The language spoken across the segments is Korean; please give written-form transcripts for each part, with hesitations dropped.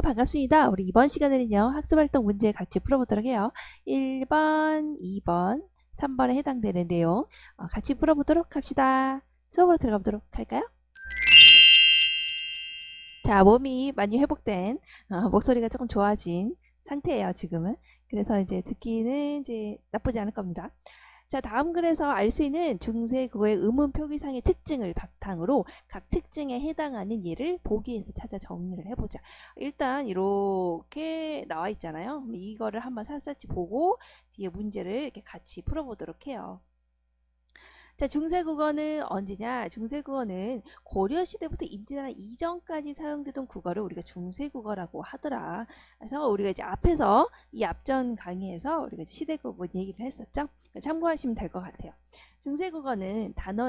반갑습니다. 우리 이번 시간에는요, 학습활동 문제 같이 풀어보도록 해요. 1번, 2번, 3번에 해당되는 내용 같이 풀어보도록 합시다. 수업으로 들어가보도록 할까요? 자, 몸이 많이 회복된, 목소리가 조금 좋아진 상태예요, 지금은. 그래서 이제 듣기는 이제 나쁘지 않을 겁니다. 자, 다음 글에서 알 수 있는 중세국어의 의문 표기상의 특징을 바탕으로 각 특징에 해당하는 예를 보기에서 찾아 정리를 해보자. 일단 이렇게 나와 있잖아요. 이거를 한번 샅샅이 보고 뒤에 문제를 이렇게 같이 풀어보도록 해요. 자, 중세국어는 언제냐? 중세국어는 고려시대부터 임진왜란 이전까지 사용되던 국어를 우리가 중세국어라고 하더라. 그래서 우리가 이제 앞에서 이 앞전 강의에서 우리가 이제 시대국어 얘기를 했었죠. 참고하시면 될 것 같아요. 중세국어는 단어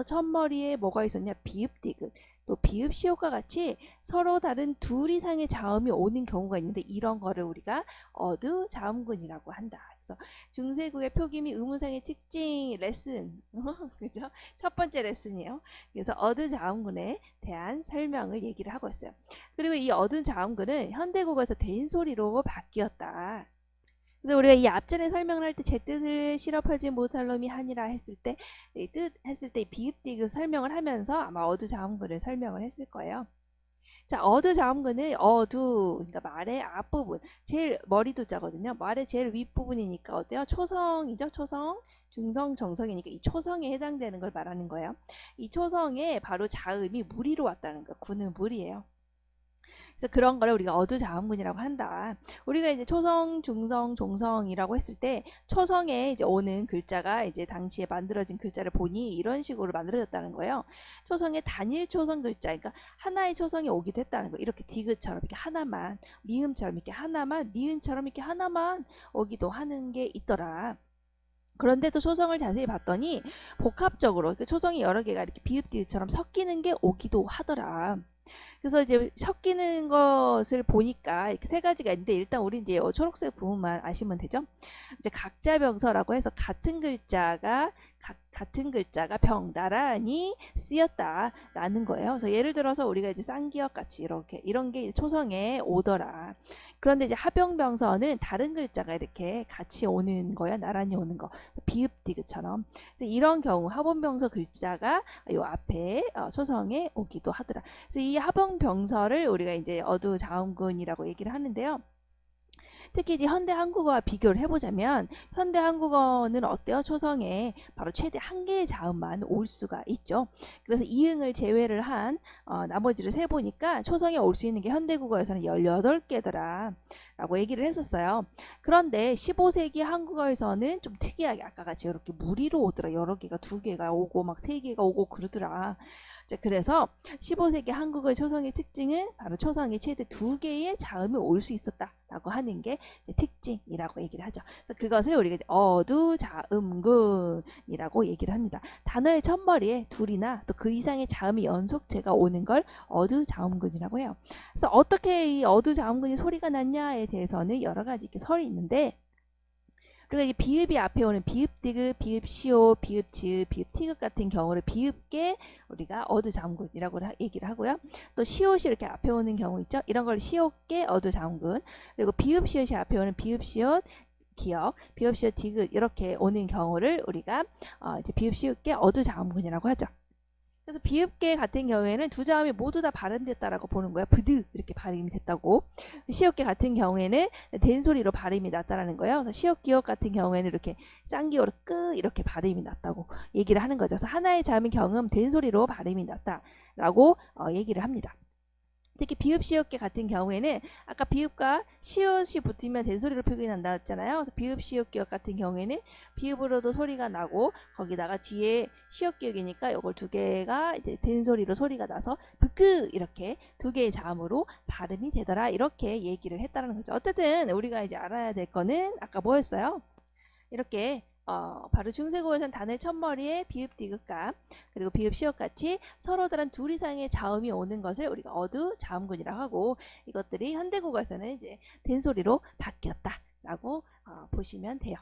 첫머리에 뭐가 있었냐? 비읍, 디귿, 또 비읍, 시옷과 같이 서로 다른 둘 이상의 자음이 오는 경우가 있는데 이런 거를 우리가 어두자음군이라고 한다. 그래서 중세국의 표기 및 의문상의 특징 레슨 그죠? 첫 번째 레슨이에요. 그래서 어두자음군에 대한 설명을 얘기를 하고 있어요. 그리고 이 어두자음군은 현대국어에서 된소리로 바뀌었다. 그래서 우리가 이 앞전에 설명을 할 때 제 뜻을 실업하지 못할 놈이 하니라 했을 때 이 뜻 했을 때 비읍디귿 설명을 하면서 아마 어두자음군을 설명을 했을 거예요. 자, 어두자음근은 그러니까 말의 앞부분, 제일 머리도 자거든요. 말의 제일 윗부분이니까 어때요? 초성이죠, 초성. 중성, 정성이니까 이 초성에 해당되는 걸 말하는 거예요. 이 초성에 바로 자음이 무리로 왔다는 거, 구는 무리예요. 그래서 그런 거를 우리가 어두자음군이라고 한다. 우리가 이제 초성, 중성, 종성이라고 했을 때 초성에 이제 오는 글자가 이제 당시에 만들어진 글자를 보니 이런 식으로 만들어졌다는 거예요. 초성에 단일 초성 글자, 그러니까 하나의 초성이 오기도 했다는 거예요. 이렇게 디귿처럼 이렇게 하나만, 미음처럼 이렇게 하나만, 미음처럼 이렇게 하나만 오기도 하는 게 있더라. 그런데 또 초성을 자세히 봤더니 복합적으로 초성이 여러 개가 이렇게 비읍디귿처럼 섞이는 게 오기도 하더라. 그래서 이제 섞이는 것을 보니까 이렇게 세 가지가 있는데 일단 우리 이제 초록색 부분만 아시면 되죠. 이제 각자병서라고 해서 같은 글자가 병나란히 쓰였다라는 거예요. 그래서 예를 들어서 우리가 이제 쌍기역 같이 이렇게 이런 게 초성에 오더라. 그런데 이제 합병병서는 다른 글자가 이렇게 같이 오는 거야, 나란히 오는 거, 비읍디귿처럼. 이런 경우 합원병서 글자가 요 앞에 초성에 오기도 하더라. 그래서 이 합원병서를 우리가 이제 어두자음군이라고 얘기를 하는데요. 특히 이제 현대 한국어와 비교를 해보자면 현대 한국어는 어때요? 초성에 바로 최대 한 개의 자음만 올 수가 있죠. 그래서 이응을 제외를 한 나머지를 세보니까 초성에 올 수 있는 게 현대국어에서는 18개더라 라고 얘기를 했었어요. 그런데 15세기 한국어에서는 좀 특이하게 아까 같이 이렇게 무리로 오더라. 여러 개가 2개가 오고 막 3개가 오고 그러더라. 자, 그래서 15세기 한국어의 초성의 특징은 바로 초성이 최대 2개의 자음이 올 수 있었다라고 하는 게 특징이라고 얘기를 하죠. 그래서 그것을 우리가 어두자음군이라고 얘기를 합니다. 단어의 첫머리에 둘이나 또 그 이상의 자음이 연속체가 오는 걸 어두자음군이라고 해요. 그래서 어떻게 이 어두자음군이 소리가 났냐에 대해서는 여러 가지 이렇게 설이 있는데 우리가 이제 비읍이 앞에 오는 비읍 디귿, 비읍 시옷, 비읍 지읒, 비읍 티귿 같은 경우를 비읍게 우리가 어두자음군이라고 얘기를 하고요. 또 시옷이 이렇게 앞에 오는 경우 있죠. 이런 걸 시옷게 어두자음군. 그리고 비읍 시옷이 앞에 오는 비읍 시옷 기역, 비읍 시옷 디귿 이렇게 오는 경우를 우리가 이제 비읍 시옷게 어두자음군이라고 하죠. 그래서 비읍계 같은 경우에는 두 자음이 모두 다 발음됐다라고 보는 거야. 브드 이렇게 발음이 됐다고. 시옷계 같은 경우에는 된소리로 발음이 났다라는 거예요. 그래서 시옷 기역 같은 경우에는 이렇게 쌍기역으로 끄 이렇게 발음이 났다고 얘기를 하는 거죠. 그래서 하나의 자음의 경음 된소리로 발음이 났다라고 얘기를 합니다. 특히 비읍 시옷계 같은 경우에는 아까 비읍과 시옷이 붙으면 된소리로 표기 난다 했잖아요. 그래서 비읍 시옷 기역 같은 경우에는 비읍으로도 소리가 나고 거기다가 뒤에 시옷 기역이니까 이걸 2개가 이제 된소리로 소리가 나서 브크 이렇게 2개의 자음으로 발음이 되더라 이렇게 얘기를 했다는 거죠. 어쨌든 우리가 이제 알아야 될 거는 아까 뭐였어요? 이렇게 바로 중세국어에서는 단어의 첫머리에 비읍 디귿과 그리고 비읍 시옷 같이 서로 다른 둘 이상의 자음이 오는 것을 우리가 어두자음군이라고 하고 이것들이 현대국어에서는 이제 된소리로 바뀌었다라고 보시면 돼요.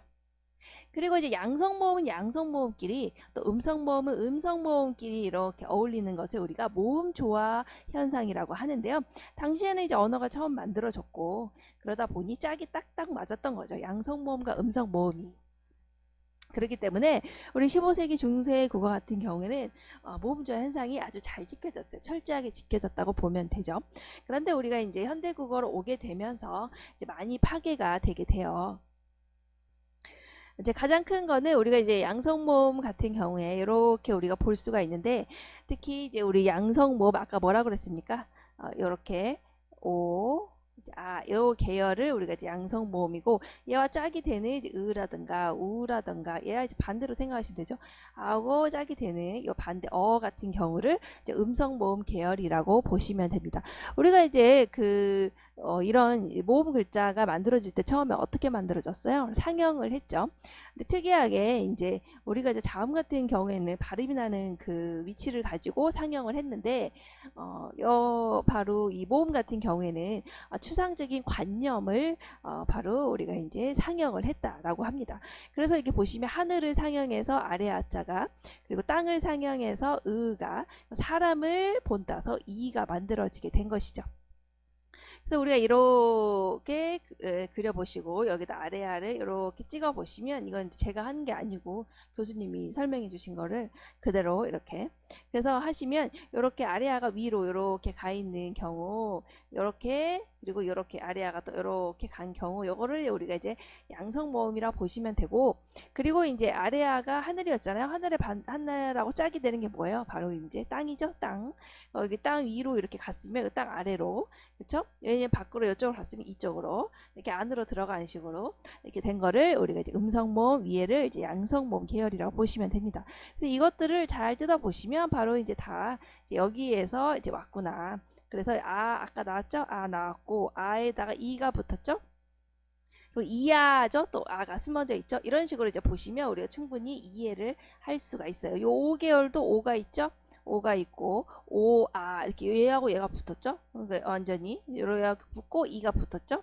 그리고 이제 양성모음은 양성모음끼리 또 음성모음은 음성모음끼리 이렇게 어울리는 것을 우리가 모음 조화 현상이라고 하는데요. 당시에는 이제 언어가 처음 만들어졌고 그러다 보니 짝이 딱딱 맞았던 거죠. 양성모음과 음성모음이. 그렇기 때문에 우리 15세기 중세 국어 같은 경우에는 모음 조화 현상이 아주 잘 지켜졌어요. 철저하게 지켜졌다고 보면 되죠. 그런데 우리가 이제 현대 국어로 오게 되면서 이제 많이 파괴가 되게 돼요. 이제 가장 큰 거는 우리가 이제 양성모음 같은 경우에 이렇게 우리가 볼 수가 있는데 특히 이제 우리 양성모음 아까 뭐라 그랬습니까? 이렇게 오, 요 계열을 우리가 이제 양성모음이고 얘와 짝이 되는 이제 으라든가 우라든가 얘와 이제 반대로 생각하시면 되죠. 하고 짝이 되는 요 반대 같은 경우를 이제 음성모음 계열이라고 보시면 됩니다. 우리가 이제 이런 모음 글자가 만들어질 때 처음에 어떻게 만들어졌어요? 상형을 했죠. 근데 특이하게 이제 우리가 이제 자음 같은 경우에는 발음이 나는 그 위치를 가지고 상형을 했는데 바로 이 모음 같은 경우에는 추상적인 관념을 바로 우리가 이제 상형을 했다라고 합니다. 그래서 이렇게 보시면 하늘을 상형해서 아래 아자가 그리고 땅을 상형해서 으가 사람을 본따서 이가 만들어지게 된 것이죠. 그래서 우리가 이렇게 그려보시고 여기다 아래아를 이렇게 찍어보시면 이건 제가 하는 게 아니고 교수님이 설명해 주신 거를 그대로 이렇게 그래서 하시면 이렇게 아래아가 위로 이렇게 가 있는 경우 이렇게 그리고 이렇게 아래아가 또 이렇게 간 경우 요거를 우리가 이제 양성모음이라 보시면 되고 그리고 이제 아래아가 하늘이었잖아요. 하늘하고 짝이 되는 게 뭐예요? 바로 이제 땅이죠. 땅. 여기 땅 위로 이렇게 갔으면 땅 아래로 그쵸? 왜냐면 밖으로 이쪽으로 갔으면 이쪽으로 이렇게 안으로 들어가는 식으로 이렇게 된 거를 우리가 이제 음성모음 위에를 이제 양성모음 계열이라고 보시면 됩니다. 그래서 이것들을 잘 뜯어 보시면 바로 이제 다 이제 여기에서 이제 왔구나. 그래서 아까 나왔죠? 나왔고 아에다가 이가 붙었죠? 그리고 이하죠? 또 아가 숨어져 있죠? 이런 식으로 이제 보시면 우리가 충분히 이해를 할 수가 있어요. 요 5계열도 5가 있죠? 5가 있고 이렇게 얘하고 얘가 붙었죠? 그러니까 완전히 이렇게 붙고 2가 붙었죠?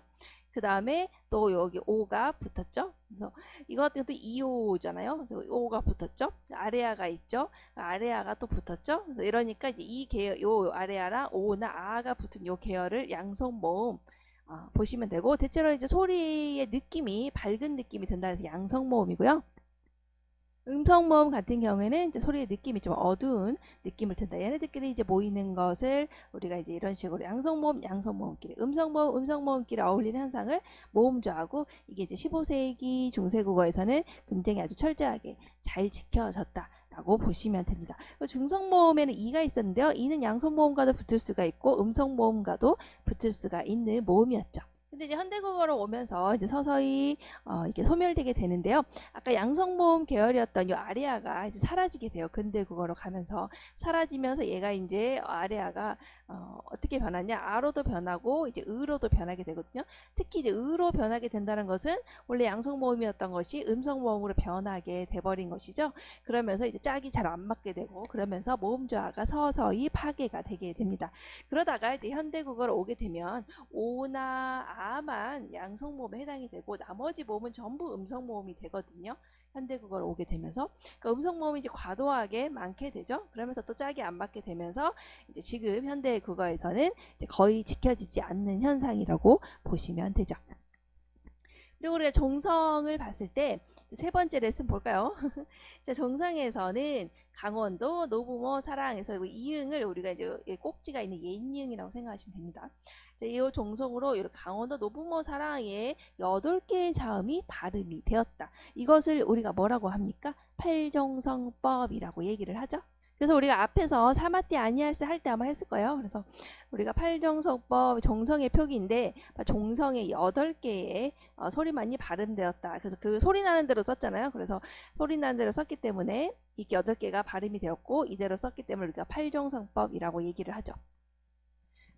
그 다음에 또 여기 5가 붙었죠? 그래서 이거 같은 것도 2호잖아요. 그래서 5가 붙었죠? 아래아가 있죠? 아래아가 또 붙었죠? 그래서 이러니까 이제 이 계열, 요 아래아랑 5나 아가 붙은 요 계열을 양성모음 보시면 되고 대체로 이제 소리의 느낌이 밝은 느낌이 든다 해서 양성모음이고요. 음성모음 같은 경우에는 이제 소리의 느낌이 좀 어두운 느낌을 든다. 얘네들끼리 이제 모이는 것을 우리가 이제 이런 식으로 양성모음, 양성모음끼리, 음성모음, 음성모음끼리 어울리는 현상을 모음조하고 이게 이제 15세기 중세국어에서는 굉장히 아주 철저하게 잘 지켜졌다라고 보시면 됩니다. 중성모음에는 이가 있었는데요. 이는 양성모음과도 붙을 수가 있고 음성모음과도 붙을 수가 있는 모음이었죠. 근데 이제 현대국어로 오면서 이제 서서히 이게 소멸되게 되는데요. 아까 양성모음 계열이었던 이 아레아가 이제 사라지게 돼요. 근대국어로 가면서 사라지면서 얘가 이제 아레아가 어떻게 변하냐? 아로도 변하고 이제 으로도 변하게 되거든요. 특히 이제 으로 변하게 된다는 것은 원래 양성모음이었던 것이 음성모음으로 변하게 돼버린 것이죠. 그러면서 이제 짝이 잘 안 맞게 되고 그러면서 모음조화가 서서히 파괴가 되게 됩니다. 그러다가 이제 현대국어로 오게 되면 오나 아만 양성모음에 해당이 되고 나머지 모음은 전부 음성모음이 되거든요. 현대국어로 오게 되면서 그러니까 음성모음이 이제 과도하게 많게 되죠. 그러면서 또 짝이 안 맞게 되면서 이제 지금 현대국어에서는 이제 거의 지켜지지 않는 현상이라고 보시면 되죠. 그리고 우리가 정성을 봤을 때 세 번째 레슨 볼까요? 정성에서는 강원도, 노부모, 사랑에서 이응을 우리가 이제 꼭지가 있는 옛이응이라고 생각하시면 됩니다. 이 정성으로 이렇게 강원도, 노부모, 사랑에 8개의 자음이 발음이 되었다. 이것을 우리가 뭐라고 합니까? 팔정성법이라고 얘기를 하죠. 그래서 우리가 앞에서 사마띠 아니할세 할 때 아마 했을 거예요. 그래서 우리가 팔정성법 정성의 표기인데 종성의 8개의 소리만이 발음되었다. 그래서 그 소리 나는 대로 썼잖아요. 그래서 소리 나는 대로 썼기 때문에 이게 8개가 발음이 되었고 이대로 썼기 때문에 우리가 팔정성법이라고 얘기를 하죠.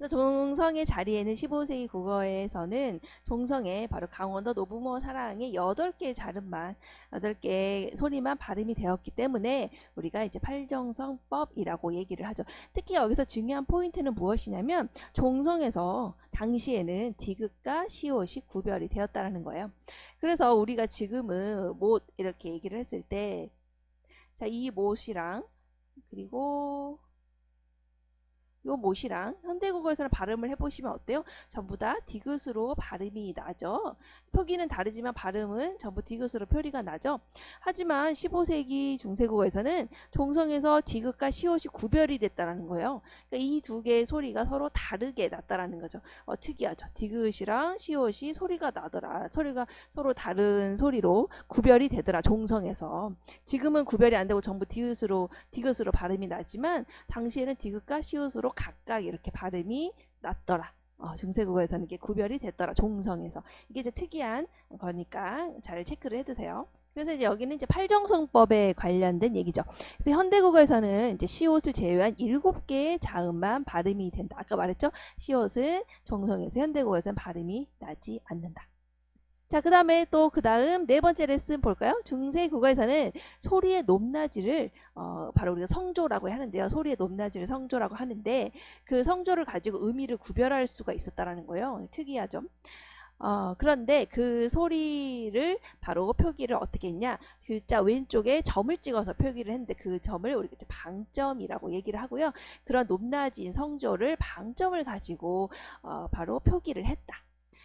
그래서 종성의 자리에는 15세기 국어에서는 종성에 바로 강원도 노부모 사랑의 8개의 자음만 8개의 소리만 발음이 되었기 때문에 우리가 이제 팔정성법이라고 얘기를 하죠. 특히 여기서 중요한 포인트는 무엇이냐면 종성에서 당시에는 디귿과 시옷이 구별이 되었다는 거예요. 그래서 우리가 지금은 못 이렇게 얘기를 했을 때 자, 이 못이랑 그리고 요 못이랑 현대국어에서는 발음을 해보시면 어때요? 전부 다 디귿으로 발음이 나죠. 표기는 다르지만 발음은 전부 디귿으로 표기가 나죠. 하지만 15세기 중세국어에서는 종성에서 디귿과 시옷이 구별이 됐다는 거예요. 그러니까 이 두 개의 소리가 서로 다르게 났다라는 거죠. 특이하죠. 디귿이랑 시옷이 소리가 나더라. 소리가 서로 다른 소리로 구별이 되더라. 종성에서. 지금은 구별이 안 되고 전부 디귿으로 발음이 나지만 당시에는 디귿과 시옷으로 각각 이렇게 발음이 났더라. 중세국어에서는 이게 구별이 됐더라. 종성에서. 이게 이제 특이한 거니까 잘 체크를 해두세요. 그래서 이제 여기는 이제 팔정성법에 관련된 얘기죠. 그래서 현대국어에서는 이제 시옷을 제외한 7개의 자음만 발음이 된다. 아까 말했죠? 시옷은 종성에서 현대국어에서는 발음이 나지 않는다. 자, 그 다음에 또 그 다음 네 번째 레슨 볼까요? 중세 국어에서는 소리의 높낮이를 바로 우리가 성조라고 하는데요. 소리의 높낮이를 성조라고 하는데 그 성조를 가지고 의미를 구별할 수가 있었다라는 거예요. 특이하죠. 그런데 그 소리를 바로 표기를 어떻게 했냐? 글자 왼쪽에 점을 찍어서 표기를 했는데 그 점을 우리가 이제 방점이라고 얘기를 하고요. 그런 높낮이인 성조를 방점을 가지고 바로 표기를 했다.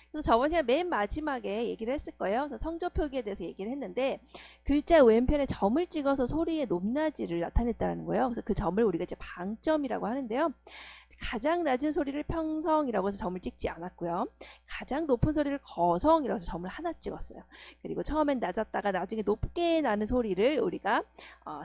그래서 저번 시간 맨 마지막에 얘기를 했을 거예요. 그래서 성조 표기에 대해서 얘기를 했는데 글자 왼편에 점을 찍어서 소리의 높낮이를 나타냈다는 거예요. 그래서 그 점을 우리가 이제 방점이라고 하는데요. 가장 낮은 소리를 평성이라고 해서 점을 찍지 않았고요. 가장 높은 소리를 거성이라고 해서 점을 하나 찍었어요. 그리고 처음엔 낮았다가 나중에 높게 나는 소리를 우리가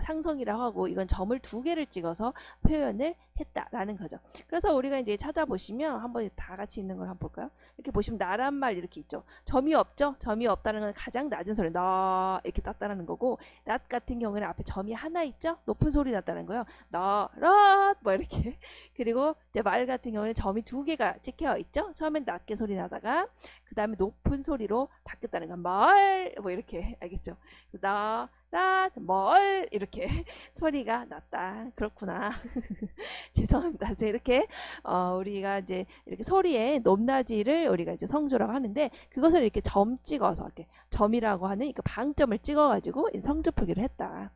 상성이라고 하고 이건 점을 2개를 찍어서 표현을 했다라는 거죠. 그래서 우리가 이제 찾아보시면 한번 다 같이 있는 걸 한번 볼까요? 이렇게 보시면 나란 말 이렇게 있죠. 점이 없죠? 점이 없다는 건 가장 낮은 소리 나 이렇게 땄다는 거고 낮 같은 경우에는 앞에 점이 하나 있죠? 높은 소리 났다는 거예요. 나랏 뭐 이렇게 그리고 이제 말 같은 경우는 점이 2개가 찍혀 있죠. 처음엔 낮게 소리 나다가 그 다음에 높은 소리로 바뀌었다는 건 말 뭐 이렇게 알겠죠. 뭘 이렇게 소리가 났다. 그렇구나. 죄송합니다. 그래서 이렇게 우리가 이제 이렇게 소리의 높낮이를 우리가 이제 성조라고 하는데 그것을 이렇게 점 찍어서 이렇게 점이라고 하는 그 방점을 찍어가지고 성조 표기를 했다.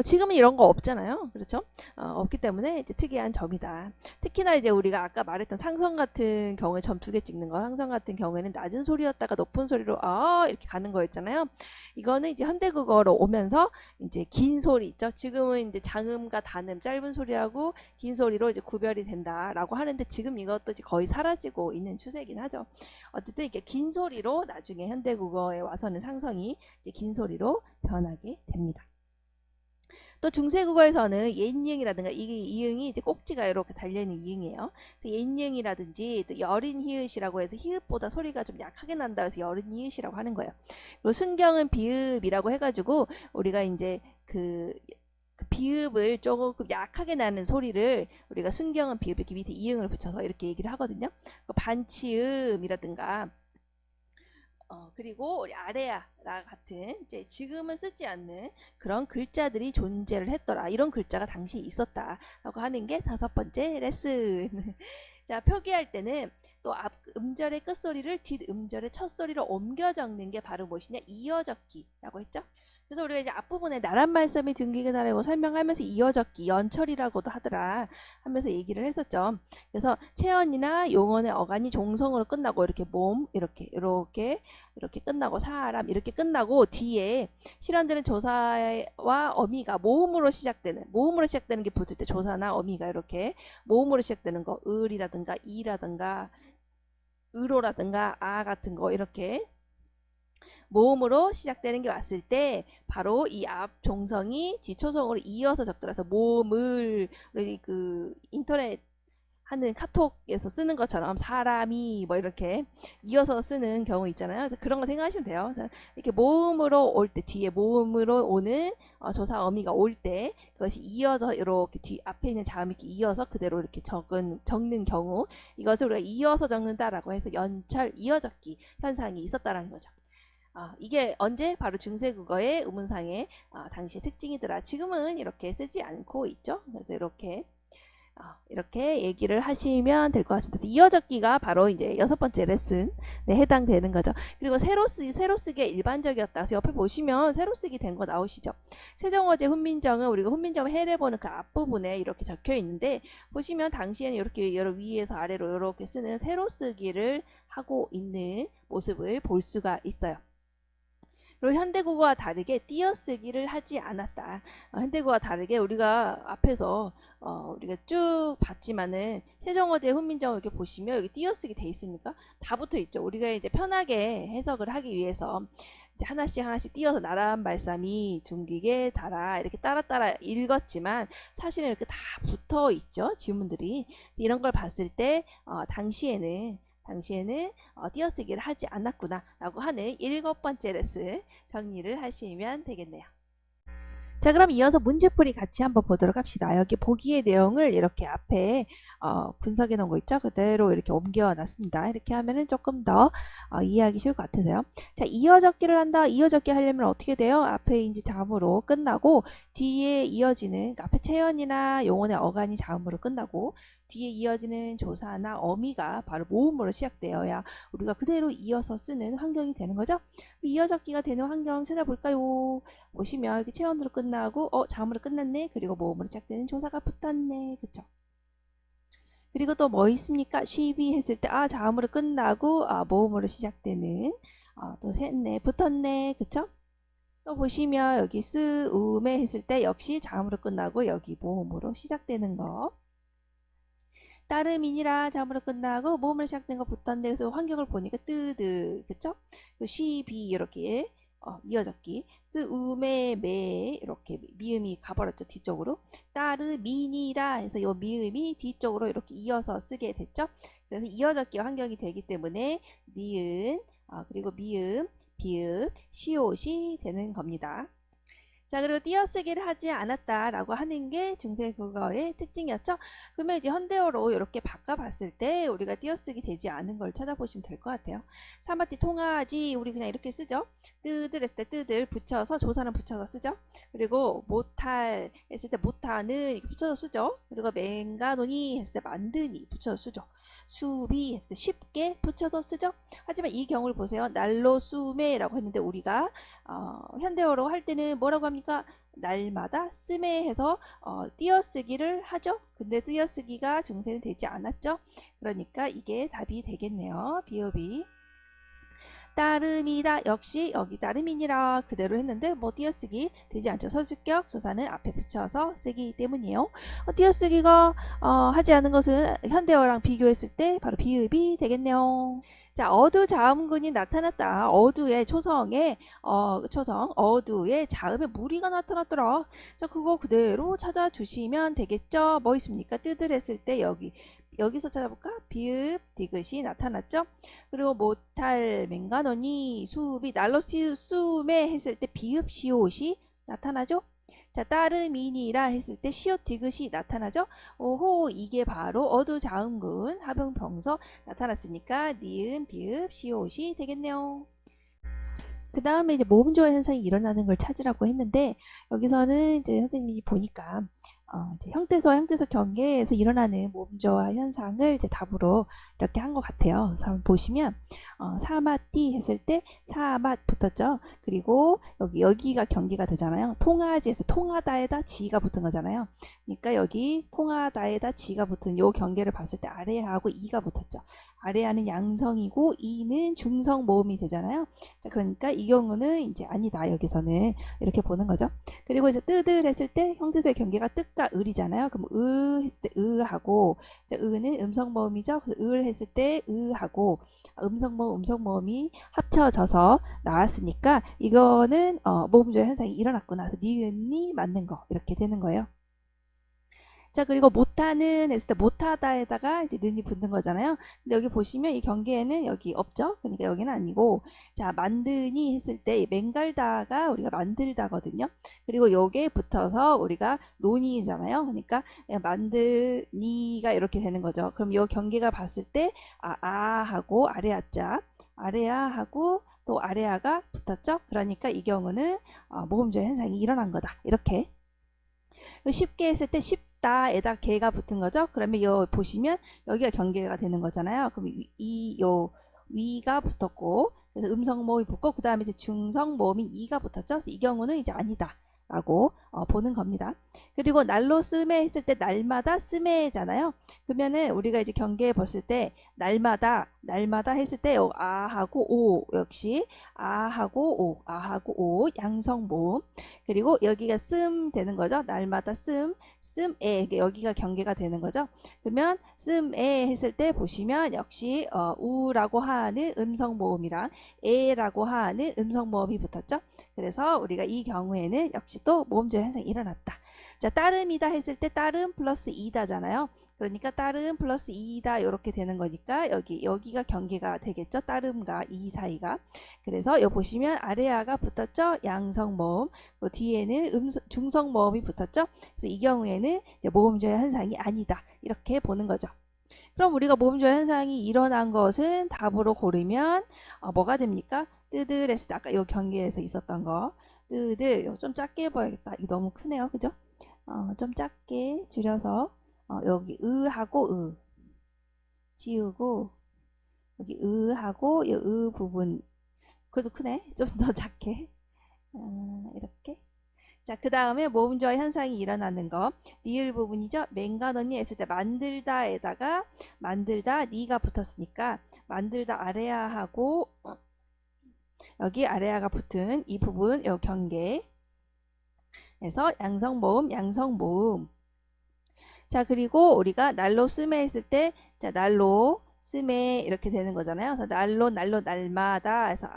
지금은 이런 거 없잖아요. 그렇죠? 없기 때문에 이제 특이한 점이다. 특히나 이제 우리가 아까 말했던 상성 같은 경우에 점 2개 찍는 거, 상성 같은 경우에는 낮은 소리였다가 높은 소리로 이렇게 가는 거였잖아요. 이거는 이제 현대국어로 오면서 이제 긴 소리 있죠. 지금은 이제 장음과 단음, 짧은 소리하고 긴 소리로 이제 구별이 된다라고 하는데 지금 이것도 이제 거의 사라지고 있는 추세이긴 하죠. 어쨌든 이렇게 긴 소리로 나중에 현대국어에 와서는 상성이 이제 긴 소리로 변하게 됩니다. 또 중세국어에서는 옛이응이라든가 이게 이응이 이제 꼭지가 이렇게 달려있는 이응이에요. 옛이응이라든지 또 여린 히읗이라고 해서 히읗보다 소리가 좀 약하게 난다 해서 여린 히읗이라고 하는 거예요. 그리고 순경은 비읍이라고 해가지고 우리가 이제 그 비읍을 조금 약하게 나는 소리를 우리가 순경은 비읍 이렇게 밑에 이응을 붙여서 이렇게 얘기를 하거든요. 반치음이라든가 그리고 우리 아래야라 같은 이제 지금은 쓰지 않는 그런 글자들이 존재를 했더라. 이런 글자가 당시에 있었다라고 하는 게 5번째 레슨. 자, 표기할 때는 또 앞 음절의 끝소리를 뒷 음절의 첫소리로 옮겨 적는 게 바로 무엇이냐? 이어적기라고 했죠. 그래서 우리가 이제 앞부분에 나란 말씀이 등기가다라고 설명하면서 이어적기, 연철이라고도 하더라 하면서 얘기를 했었죠. 그래서 체언이나 용언의 어간이 종성으로 끝나고 이렇게 몸 이렇게 끝나고 사람 이렇게 끝나고 뒤에 실현되는 조사와 어미가 모음으로 시작되는 게 붙을 때 조사나 어미가 이렇게 모음으로 시작되는 거 을이라든가 이라든가 으로라든가 아 같은 거 이렇게 모음으로 시작되는 게 왔을 때 바로 이 앞 종성이 뒤 초성으로 이어서 적더라서 모음을 우리 그 인터넷 하는 카톡에서 쓰는 것처럼 사람이 뭐 이렇게 이어서 쓰는 경우 있잖아요. 그래서 그런 거 생각하시면 돼요. 그래서 이렇게 모음으로 올 때, 뒤에 모음으로 오는 조사 어미가 올 때 그것이 이어서 이렇게 뒤 앞에 있는 자음이 이렇게 이어서 그대로 이렇게 적는 경우, 이것을 우리가 이어서 적는다라고 해서 연철 이어적기 현상이 있었다라는 거죠. 이게 언제? 바로 중세국어의 의문상의 당시의 특징이더라. 지금은 이렇게 쓰지 않고 있죠. 그래서 이렇게 얘기를 하시면 될 것 같습니다. 이어적기가 바로 이제 6번째 레슨에 해당되는 거죠. 그리고 새로 쓰기가 일반적이었다. 그래서 옆에 보시면 새로 쓰기 된 거 나오시죠. 세종어제 훈민정은 우리가 훈민정 해례보는 그 앞부분에 이렇게 적혀 있는데, 보시면 당시에는 이렇게 여러 위에서 아래로 이렇게 쓰는 새로 쓰기를 하고 있는 모습을 볼 수가 있어요. 그리고 현대국어와 다르게 띄어쓰기를 하지 않았다. 현대국어와 다르게 우리가 앞에서 우리가 쭉 봤지만은 세종어제 훈민정음 이렇게 보시면 여기 띄어쓰기 돼 있으니까 다 붙어 있죠. 우리가 이제 편하게 해석을 하기 위해서 이제 하나씩 띄어서 나란 발삼이 둥기게 달아 이렇게 따라 읽었지만 사실은 이렇게 다 붙어 있죠. 지문들이. 이런 걸 봤을 때 당시에는 띄어쓰기를 하지 않았구나 라고 하는 7번째 레슨 정리를 하시면 되겠네요. 자, 그럼 이어서 문제풀이 같이 한번 보도록 합시다. 여기 보기의 내용을 이렇게 앞에 분석해 놓은 거 있죠? 그대로 이렇게 옮겨 놨습니다. 이렇게 하면은 조금 더 이해하기 쉬울 것 같으세요. 자, 이어적기를 한다. 이어적기 하려면 어떻게 돼요? 앞에 이제 자음으로 끝나고 뒤에 이어지는, 그러니까 앞에 체연이나 용언의 어간이 자음으로 끝나고 뒤에 이어지는 조사나 어미가 바로 모음으로 시작되어야 우리가 그대로 이어서 쓰는 환경이 되는 거죠. 이어적기가 되는 환경 찾아볼까요? 보시면 이렇게 체연으로 끝나고 자음으로 끝났네. 그리고 모음으로 시작되는 조사가 붙었네. 그쵸? 그리고 또 뭐 있습니까? 쉬비 했을 때 자음으로 끝나고 모음으로 시작되는 또 샜네, 붙었네. 그쵸? 또 보시면 여기 쓰음에 했을 때 역시 자음으로 끝나고 여기 모음으로 시작되는 거. 따름이니라 자음으로 끝나고 모음으로 시작된 거 붙었는데, 그래서 환경을 보니까 뜨드, 그쵸? 시비 이렇게 이어적기, 쓰음에 매 이렇게 미음이 가버렸죠. 뒤쪽으로. 따르미니라 해서 요 미음이 뒤쪽으로 이렇게 이어서 쓰게 됐죠. 그래서 이어적기 환경이 되기 때문에 니은 그리고 미음, 비읍, 시옷이 되는 겁니다. 자, 그리고 띄어쓰기를 하지 않았다라고 하는 게 중세국어의 특징이었죠. 그러면 이제 현대어로 이렇게 바꿔봤을 때 우리가 띄어쓰기 되지 않은 걸 찾아보시면 될 것 같아요. 사마티 통하지 우리 그냥 이렇게 쓰죠. 뜨들 했을 때 뜨들 붙여서 조사는 붙여서 쓰죠. 그리고 못할 했을 때 못하는 이렇게 붙여서 쓰죠. 그리고 맹가노니 했을 때 만드니 붙여서 쓰죠. 수비 했을 때 쉽게 붙여서 쓰죠. 하지만 이 경우를 보세요. 날로 수메라고 했는데 우리가 현대어로 할 때는 뭐라고 합니까? 날마다 쓰메 해서 띄어쓰기를 하죠. 근데 띄어쓰기가 중세는 되지 않았죠. 그러니까 이게 답이 되겠네요. 비읍이. 따름이다 역시 여기 따름이니라 그대로 했는데 뭐 띄어쓰기 되지 않죠. 서술격 조사는 앞에 붙여서 쓰기 때문이에요. 띄어쓰기가 하지 않은 것은 현대어랑 비교했을 때 바로 비읍이 되겠네요. 자, 어두 자음근이 나타났다. 어두의 초성에 초성 어두의 자음에 무리가 나타났더라. 자, 그거 그대로 찾아주시면 되겠죠. 뭐 있습니까? 뜨들 했을 때 여기서 찾아볼까? 비읍, 디귿이 나타났죠? 그리고 못할, 맹간원이, 수비, 날로 수메 했을 때 비읍, 시옷이 나타나죠? 자, 따르미니라 했을 때 시옷, 디귿이 나타나죠? 오호, 이게 바로 어두자음근, 하병병서 나타났으니까 니은, 비읍, 시옷이 되겠네요. 그 다음에 이제 모음조화 현상이 일어나는 걸 찾으라고 했는데, 여기서는 이제 선생님이 보니까 이제 형태소 경계에서 일어나는 모음조화 현상을 이제 답으로 이렇게 한 것 같아요. 그래서 한번 보시면 사마띠 했을 때 사맛 붙었죠. 그리고 여기가 경계가 되잖아요. 통하지에서 통하다에다 지가 붙은 거잖아요. 그러니까 여기 통하다에다 지가 붙은 요 경계를 봤을 때 아래하고 이가 붙었죠. 아래하는 양성이고 이는 중성 모음이 되잖아요. 자, 그러니까 이 경우는 이제 아니다. 여기서는 이렇게 보는 거죠. 그리고 이제 뜨들 했을 때 형태소의 경계가 뜻과 을이잖아요. 그럼 했을 때 하고 을은 음성 모음이죠. 그래서 을 했을 때 하고 음성 모음이 합쳐져서 나왔으니까 이거는 모음조화 현상이 일어났구나. 그래서 니은이 맞는 거 이렇게 되는 거예요. 자, 그리고 못하는 했을 때 못하다에다가 이제 는이 붙는 거잖아요. 근데 여기 보시면 이 경계에는 여기 없죠? 그러니까 여기는 아니고, 자, 만드니 했을 때 맹갈다가 우리가 만들다거든요. 그리고 요게 붙어서 우리가 논이잖아요. 그러니까 만드니가 이렇게 되는 거죠. 그럼 요 경계가 봤을 때 하고 아래아자, 아래아하고 또 아래아가 붙었죠? 그러니까 이 경우는 모음조의 현상이 일어난 거다. 이렇게 쉽게 했을 때 쉽다에다 개가 붙은 거죠. 그러면 요 보시면 여기가 경계가 되는 거잖아요. 그럼 요 위가 붙었고 그래서 음성 모음이 붙고 그 다음에 이제 중성 모음인 이가 붙었죠. 그래서 이 경우는 이제 아니다. 라고 보는 겁니다. 그리고 날로 쓰매 했을 때 날마다 쓰매잖아요. 그러면은 우리가 이제 경계에 봤을 때 날마다 했을 때 아하고 오 역시 아하고 오 양성 모음. 그리고 여기가 씀 되는 거죠. 날마다 씀에 여기가 경계가 되는 거죠. 그러면 씀에 했을 때 보시면 역시 우라고 하는 음성 모음이랑 에라고 하는 음성 모음이 붙었죠. 그래서 우리가 이 경우에는 역시 또 모음조의 현상이 일어났다. 자, 따름이다 했을 때 따름 플러스 이다잖아요. 그러니까 따름 플러스 이다 이렇게 되는 거니까 여기가 경계가 되겠죠. 따름과 이 사이가. 그래서 여기 보시면 아래아가 붙었죠. 양성 모음. 또 뒤에는 중성 모음이 붙었죠. 그래서 이 경우에는 모음조의 현상이 아니다. 이렇게 보는 거죠. 그럼 우리가 모음조의 현상이 일어난 것은 답으로 고르면 뭐가 됩니까? 뜨들 했을 때 아까 요 경계에서 있었던 거 뜨들 좀 작게 해봐야겠다. 이거 너무 크네요. 그죠? 좀 작게 줄여서 여기 으하고 지우고 여기 으하고 이 부분 그래도 크네. 좀 더 작게 이렇게 자, 그 다음에 모음조의 현상이 일어나는 거 니을 부분이죠. 맹간언니 했을 때 만들다에다가 만들다 니가 붙었으니까 만들다 아래아 하고 여기 아래아가 붙은 이 부분 요 경계에서 양성모음 자, 그리고 우리가 날로 쓰매 했을 때 자, 날로 쓰매 이렇게 되는 거잖아요. 그래서 날로 날마다 해서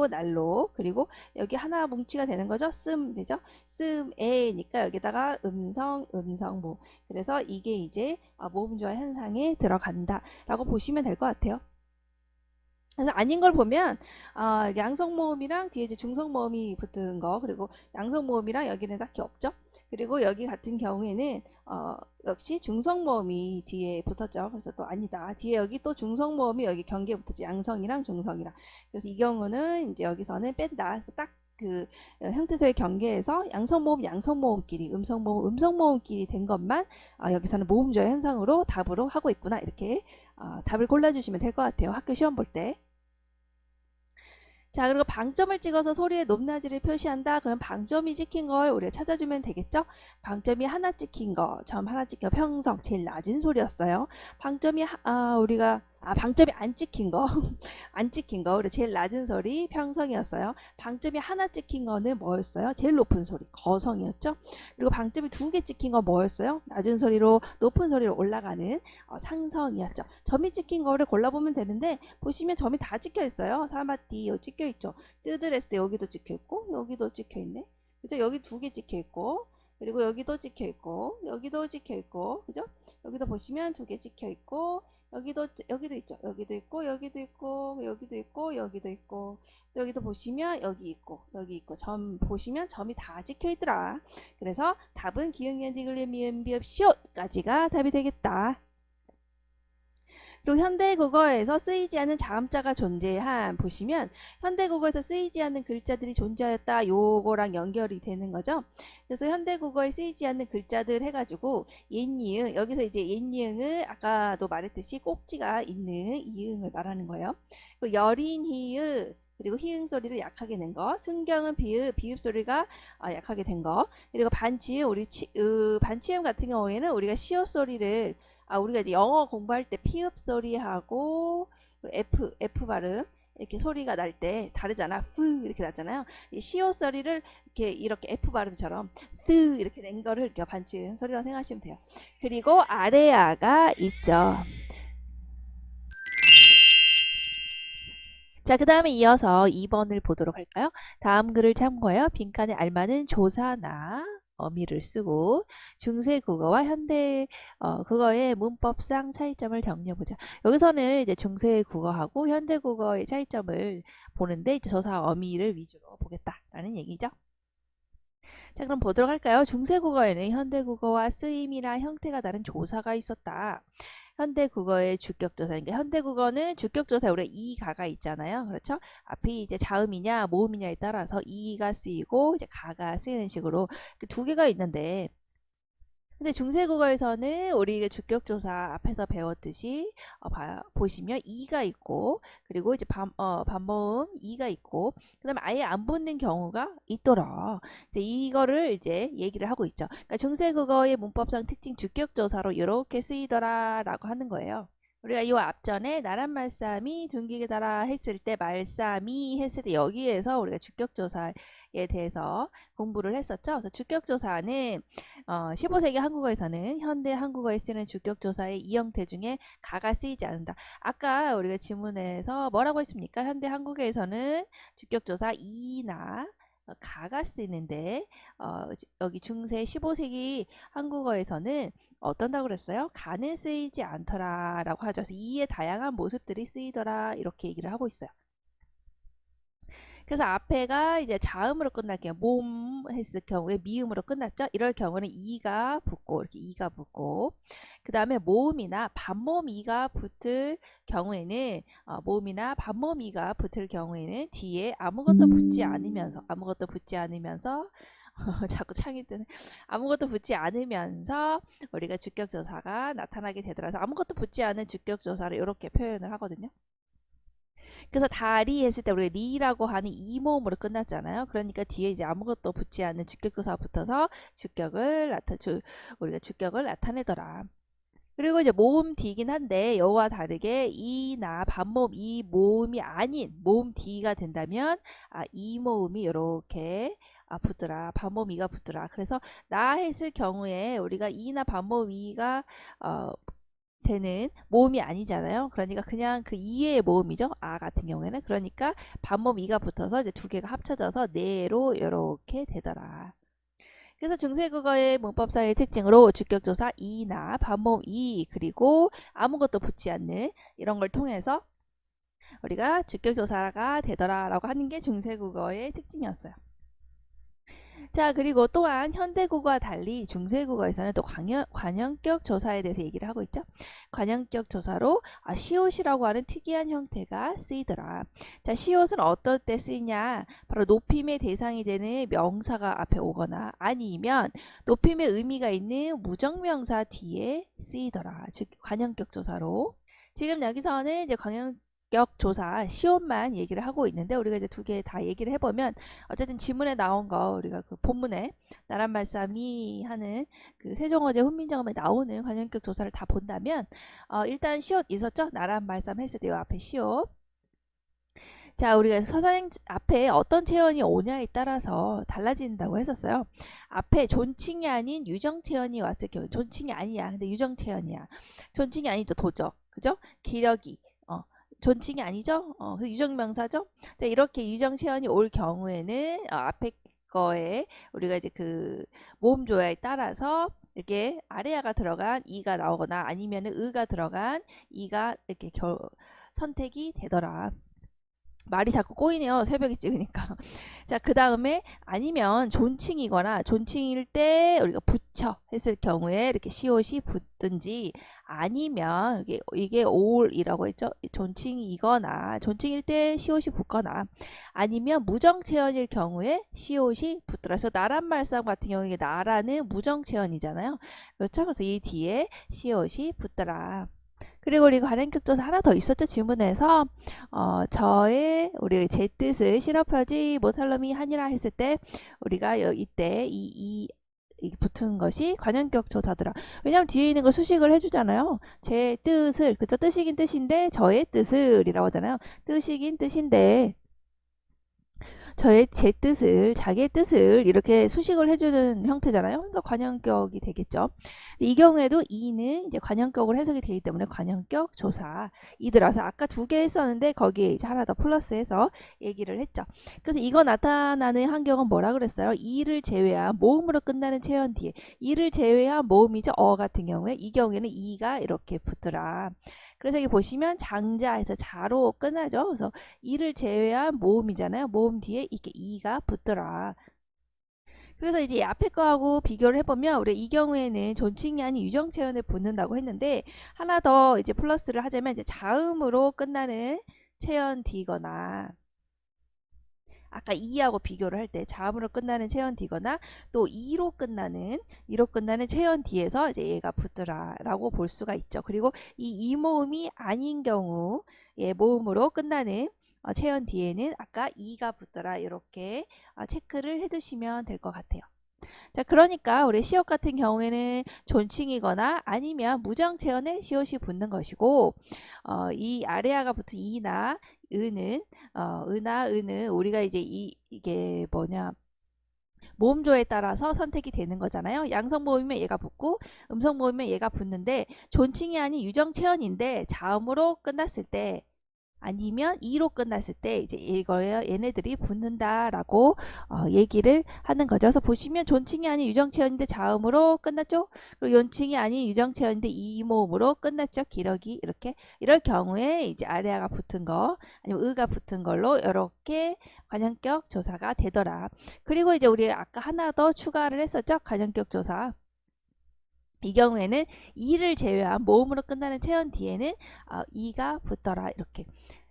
날로 그리고 여기 하나 뭉치가 되는 거죠. 씀 되죠. 씀에니까 여기다가 음성 그래서 이게 이제 모음조화 현상에 들어간다 라고 보시면 될 것 같아요. 그래서 아닌 걸 보면 양성모음이랑 뒤에 이제 중성모음이 붙은 거 그리고 양성모음이랑 여기는 딱히 없죠. 그리고 여기 같은 경우에는 역시 중성모음이 뒤에 붙었죠. 그래서 또 아니다. 뒤에 여기 또 중성모음이 여기 경계에 붙었죠. 양성이랑 중성이랑. 그래서 이 경우는 이제 여기서는 뺀다. 그래서 딱 그 형태소의 경계에서 양성모음끼리 음성모음끼리 된 것만 여기서는 모음조의 현상으로 답으로 하고 있구나. 이렇게 답을 골라주시면 될 것 같아요. 학교 시험 볼 때. 자, 그리고 방점을 찍어서 소리의 높낮이를 표시한다. 그럼 방점이 찍힌 걸 우리가 찾아주면 되겠죠? 방점이 하나 찍힌 거, 점 하나 찍힌 거, 평성, 제일 낮은 소리였어요. 방점이 방점이 안 찍힌 거, 안 찍힌 거, 우리 제일 낮은 소리, 평성이었어요. 방점이 하나 찍힌 거는 뭐였어요? 제일 높은 소리, 거성이었죠? 그리고 방점이 두 개 찍힌 거 뭐였어요? 낮은 소리로 높은 소리로 올라가는 상성이었죠. 점이 찍힌 거를 골라보면 되는데 보시면 점이 다 찍혀 있어요. 사마띠 여기 찍혀 있죠. 뜨드레스 때 여기도 찍혀 있고 여기도 찍혀 있네. 그죠? 여기 두 개 찍혀 있고 그리고 여기도 찍혀 있고 여기도 찍혀 있고 그죠? 여기도 보시면 두 개 찍혀 있고 여기도 있죠. 여기도 있고 여기도 있고 여기도 있고 여기도 있고 여기도 보시면 여기 있고 점 보시면 점이 다 찍혀 있더라. 그래서 답은 기역 연디 글리 미음 비읍 시옷까지가 답이 되겠다. 그리고 현대국어에서 쓰이지 않은 자음자가 존재한 보시면 현대국어에서 쓰이지 않는 글자들이 존재하였다 요거랑 연결이 되는 거죠. 그래서 현대국어에 쓰이지 않는 글자들 해가지고 옛니응 여기서 이제 옛니응을 아까도 말했듯이 꼭지가 있는 이응을 말하는 거예요. 그리고 여린 히읗 그리고 히읗 소리를 약하게 낸 거, 순경은 비읍 소리가 약하게 된 거, 그리고 반치음 반치음 같은 경우에는 우리가 시옷 소리를 우리가 이제 영어 공부할 때 피읍 소리하고 F 발음 이렇게 소리가 날 때 다르잖아. 뿌 이렇게 났잖아요. 이 시옷 소리를 이렇게 F 발음처럼 뜨 이렇게 낸 거를 이렇게 반치음 소리라고 생각하시면 돼요. 그리고 아래아가 있죠. 자, 그 다음에 이어서 2번을 보도록 할까요? 다음 글을 참고하여 빈칸에 알맞은 조사나 어미를 쓰고 중세 국어와 현대 국어의 문법상 차이점을 정리해보자. 여기서는 이제 중세 국어하고 현대 국어의 차이점을 보는데 이제 조사 어미를 위주로 보겠다라는 얘기죠. 자, 그럼 보도록 할까요? 중세 국어에는 현대 국어와 쓰임이나 형태가 다른 조사가 있었다. 현대 국어의 주격조사. 그러니까 현대 국어는 주격조사에 우리가 이가가 있잖아요. 그렇죠? 앞이 이제 자음이냐 모음이냐에 따라서 이가 쓰이고 이제 가가 쓰이는 식으로 그 두 개가 있는데, 근데 중세국어에서는 우리 주격조사 앞에서 배웠듯이 보시면 이가 있고, 그리고 이제 반모음 이가 있고, 그 다음에 아예 안 붙는 경우가 있더라. 이제 이거를 이제 얘기를 하고 있죠. 그러니까 중세국어의 문법상 특징 주격조사로 이렇게 쓰이더라라고 하는 거예요. 우리가 이 앞전에 나란 말싸미 둥기게달아 했을 때 말싸미 했을 때 여기에서 우리가 주격조사에 대해서 공부를 했었죠. 그래서 주격조사는 15세기 한국어에서는 현대 한국어에 쓰는 주격조사의 이 형태 중에 가가 쓰이지 않는다. 아까 우리가 지문에서 뭐라고 했습니까? 현대 한국어에서는 주격조사 이나 가가 쓰이는데 여기 중세 15세기 한국어에서는 어떤다고 그랬어요? 가는 쓰이지 않더라라고 하죠. 그래서 이의 다양한 모습들이 쓰이더라 이렇게 얘기를 하고 있어요. 그래서 앞에가 이제 자음으로 끝날게요. 몸 했을 경우에 미음으로 끝났죠. 이럴 경우는 이가 붙고 이렇게 이가 붙고, 그 다음에 모음이나 반모음 이가 붙을 경우에는 모음이나 반모음 이가 붙을 경우에는 뒤에 아무것도 붙지 않으면서 자꾸 창이 뜨네. 아무것도 붙지 않으면서 우리가 주격조사가 나타나게 되더라서 아무것도 붙지 않은 주격조사를 이렇게 표현을 하거든요. 그래서 다리 했을 때 우리가 리라고 하는 이모음으로 끝났잖아요. 그러니까 뒤에 이제 아무것도 붙지 않는 주격조사가 붙어서 우리가 주격을 나타내더라. 그리고 이제 모음 뒤이긴 한데 여와 다르게 이나 반모음 이 모음이 아닌 모음 뒤가 된다면 이 모음이 이렇게 붙더라. 반모음 이가 붙더라. 그래서 나 했을 경우에 우리가 이나 반모음 이가 되는 모음이 아니잖아요. 그러니까 그냥 그 이의 모음이죠. 아 같은 경우에는. 그러니까 반모음 이가 붙어서 이제 두 개가 합쳐져서 네로 이렇게 되더라. 그래서 중세국어의 문법상의 특징으로 주격조사 이나 반모음 이 그리고 아무것도 붙지 않는 이런 걸 통해서 우리가 주격조사가 되더라라고 하는 게 중세국어의 특징이었어요. 자, 그리고 또한 현대국어와 달리 중세국어에서는 또 관형격 조사에 대해서 얘기를 하고 있죠. 관형격 조사로 시옷이라고 하는 특이한 형태가 쓰이더라. 자, 시옷은 어떨 때 쓰이냐? 바로 높임의 대상이 되는 명사가 앞에 오거나 아니면 높임의 의미가 있는 무정명사 뒤에 쓰이더라. 즉 관형격 조사로. 지금 여기서는 이제 관형격 조사 시옷만 얘기를 하고 있는데 우리가 이제 두 개 다 얘기를 해보면 어쨌든 지문에 나온 거 우리가 그 본문에 나란 말싸미 하는 그 세종어제 훈민정음에 나오는 관형격 조사를 다 본다면 일단 시옷 있었죠? 나란 말싸미 했을 때 요 앞에 시옷. 자, 우리가 서사행 앞에 어떤 체언이 오냐에 따라서 달라진다고 했었어요. 앞에 존칭이 아닌 유정체언이 왔을 경우, 존칭이 아니야. 근데 유정체언이야. 존칭이 아니죠. 도적. 그죠? 기력이. 존칭이 아니죠? 그 유정명사죠? 자, 이렇게 유정체언이 올 경우에는 앞에 거에 우리가 이제 그 모음 조야에 따라서 이렇게 아래아가 들어간 이가 나오거나 아니면은 의가 들어간 이가 이렇게 선택이 되더라. 말이 자꾸 꼬이네요. 새벽에 찍으니까. 자, 그 다음에 아니면 존칭이거나 존칭일 때 우리가 붙여 했을 경우에 이렇게 시옷이 붙든지 아니면 이게 올이라고 했죠. 존칭이거나 존칭일 때 시옷이 붙거나 아니면 무정체언일 경우에 시옷이 붙더라. 그래서 나란 말싸움 같은 경우에 나라는 무정체언이잖아요. 그렇죠? 그래서 이 뒤에 시옷이 붙더라. 그리고 우리 관행격 조사 하나 더 있었죠. 지문에서 우리 제 뜻을 실업하지 못할 놈이 하니라 했을 때 우리가 이때 이 붙은 것이 관형격 조사더라. 왜냐면 뒤에 있는 거 수식을 해주잖아요. 제 뜻을, 그쵸? 뜻이긴 뜻인데 저의 뜻을이라고 하잖아요. 뜻이긴 뜻인데 저의 제 뜻을 자기의 뜻을 이렇게 수식을 해주는 형태잖아요. 그러니까 관형격이 되겠죠. 이 경우에도 이는 이제 관형격으로 해석이 되기 때문에 관형격 조사 이 들어서 아까 두 개 했었는데 거기에 이제 하나 더 플러스해서 얘기를 했죠. 그래서 이거 나타나는 환경은 뭐라 그랬어요? 이를 제외한 모음으로 끝나는 체현 뒤에 이를 제외한 모음이죠. 같은 경우에 이 경우에는 이가 이렇게 붙더라. 그래서 여기 보시면 장자에서 자로 끝나죠. 그래서 이를 제외한 모음이잖아요. 모음 뒤에 이렇게 이가 붙더라. 그래서 이제 앞에 거하고 비교를 해보면 우리 이 경우에는 존칭이 아닌 유정체언에 붙는다고 했는데 하나 더 이제 플러스를 하자면 이제 자음으로 끝나는 체언 뒤거나 아까 이하고 비교를 할 때 자음으로 끝나는 체언 뒤거나 또 이로 끝나는 체언 뒤에서 이제 얘가 붙더라라고 볼 수가 있죠. 그리고 이 이모음이 아닌 경우 예, 모음으로 끝나는 체언 뒤에는 아까 이가 붙더라 이렇게 체크를 해두시면 될 것 같아요. 자, 그러니까 우리 시옷 같은 경우에는 존칭이거나 아니면 무정체언에 시옷이 붙는 것이고 이 아래아가 붙은 이나 은은 은아 은은 우리가 이제 이게 뭐냐 모음조에 따라서 선택이 되는 거잖아요. 양성 모음이면 얘가 붙고 음성 모음이면 얘가 붙는데 존칭이 아닌 유정체언인데 자음으로 끝났을 때 아니면 이로 끝났을 때 이제 이거예요. 얘네들이 붙는다라고 얘기를 하는 거죠. 그래서 보시면 존칭이 아닌 유정체언인데 자음으로 끝났죠. 그리고 연칭이 아닌 유정체언인데 이모음으로 끝났죠. 기러기 이렇게 이럴 경우에 이제 아래아가 붙은 거 아니면 의가 붙은 걸로 이렇게 관형격 조사가 되더라. 그리고 이제 우리 아까 하나 더 추가를 했었죠. 관형격 조사. 이 경우에는 이를 제외한 모음으로 끝나는 체언 뒤에는 이가 붙더라 이렇게.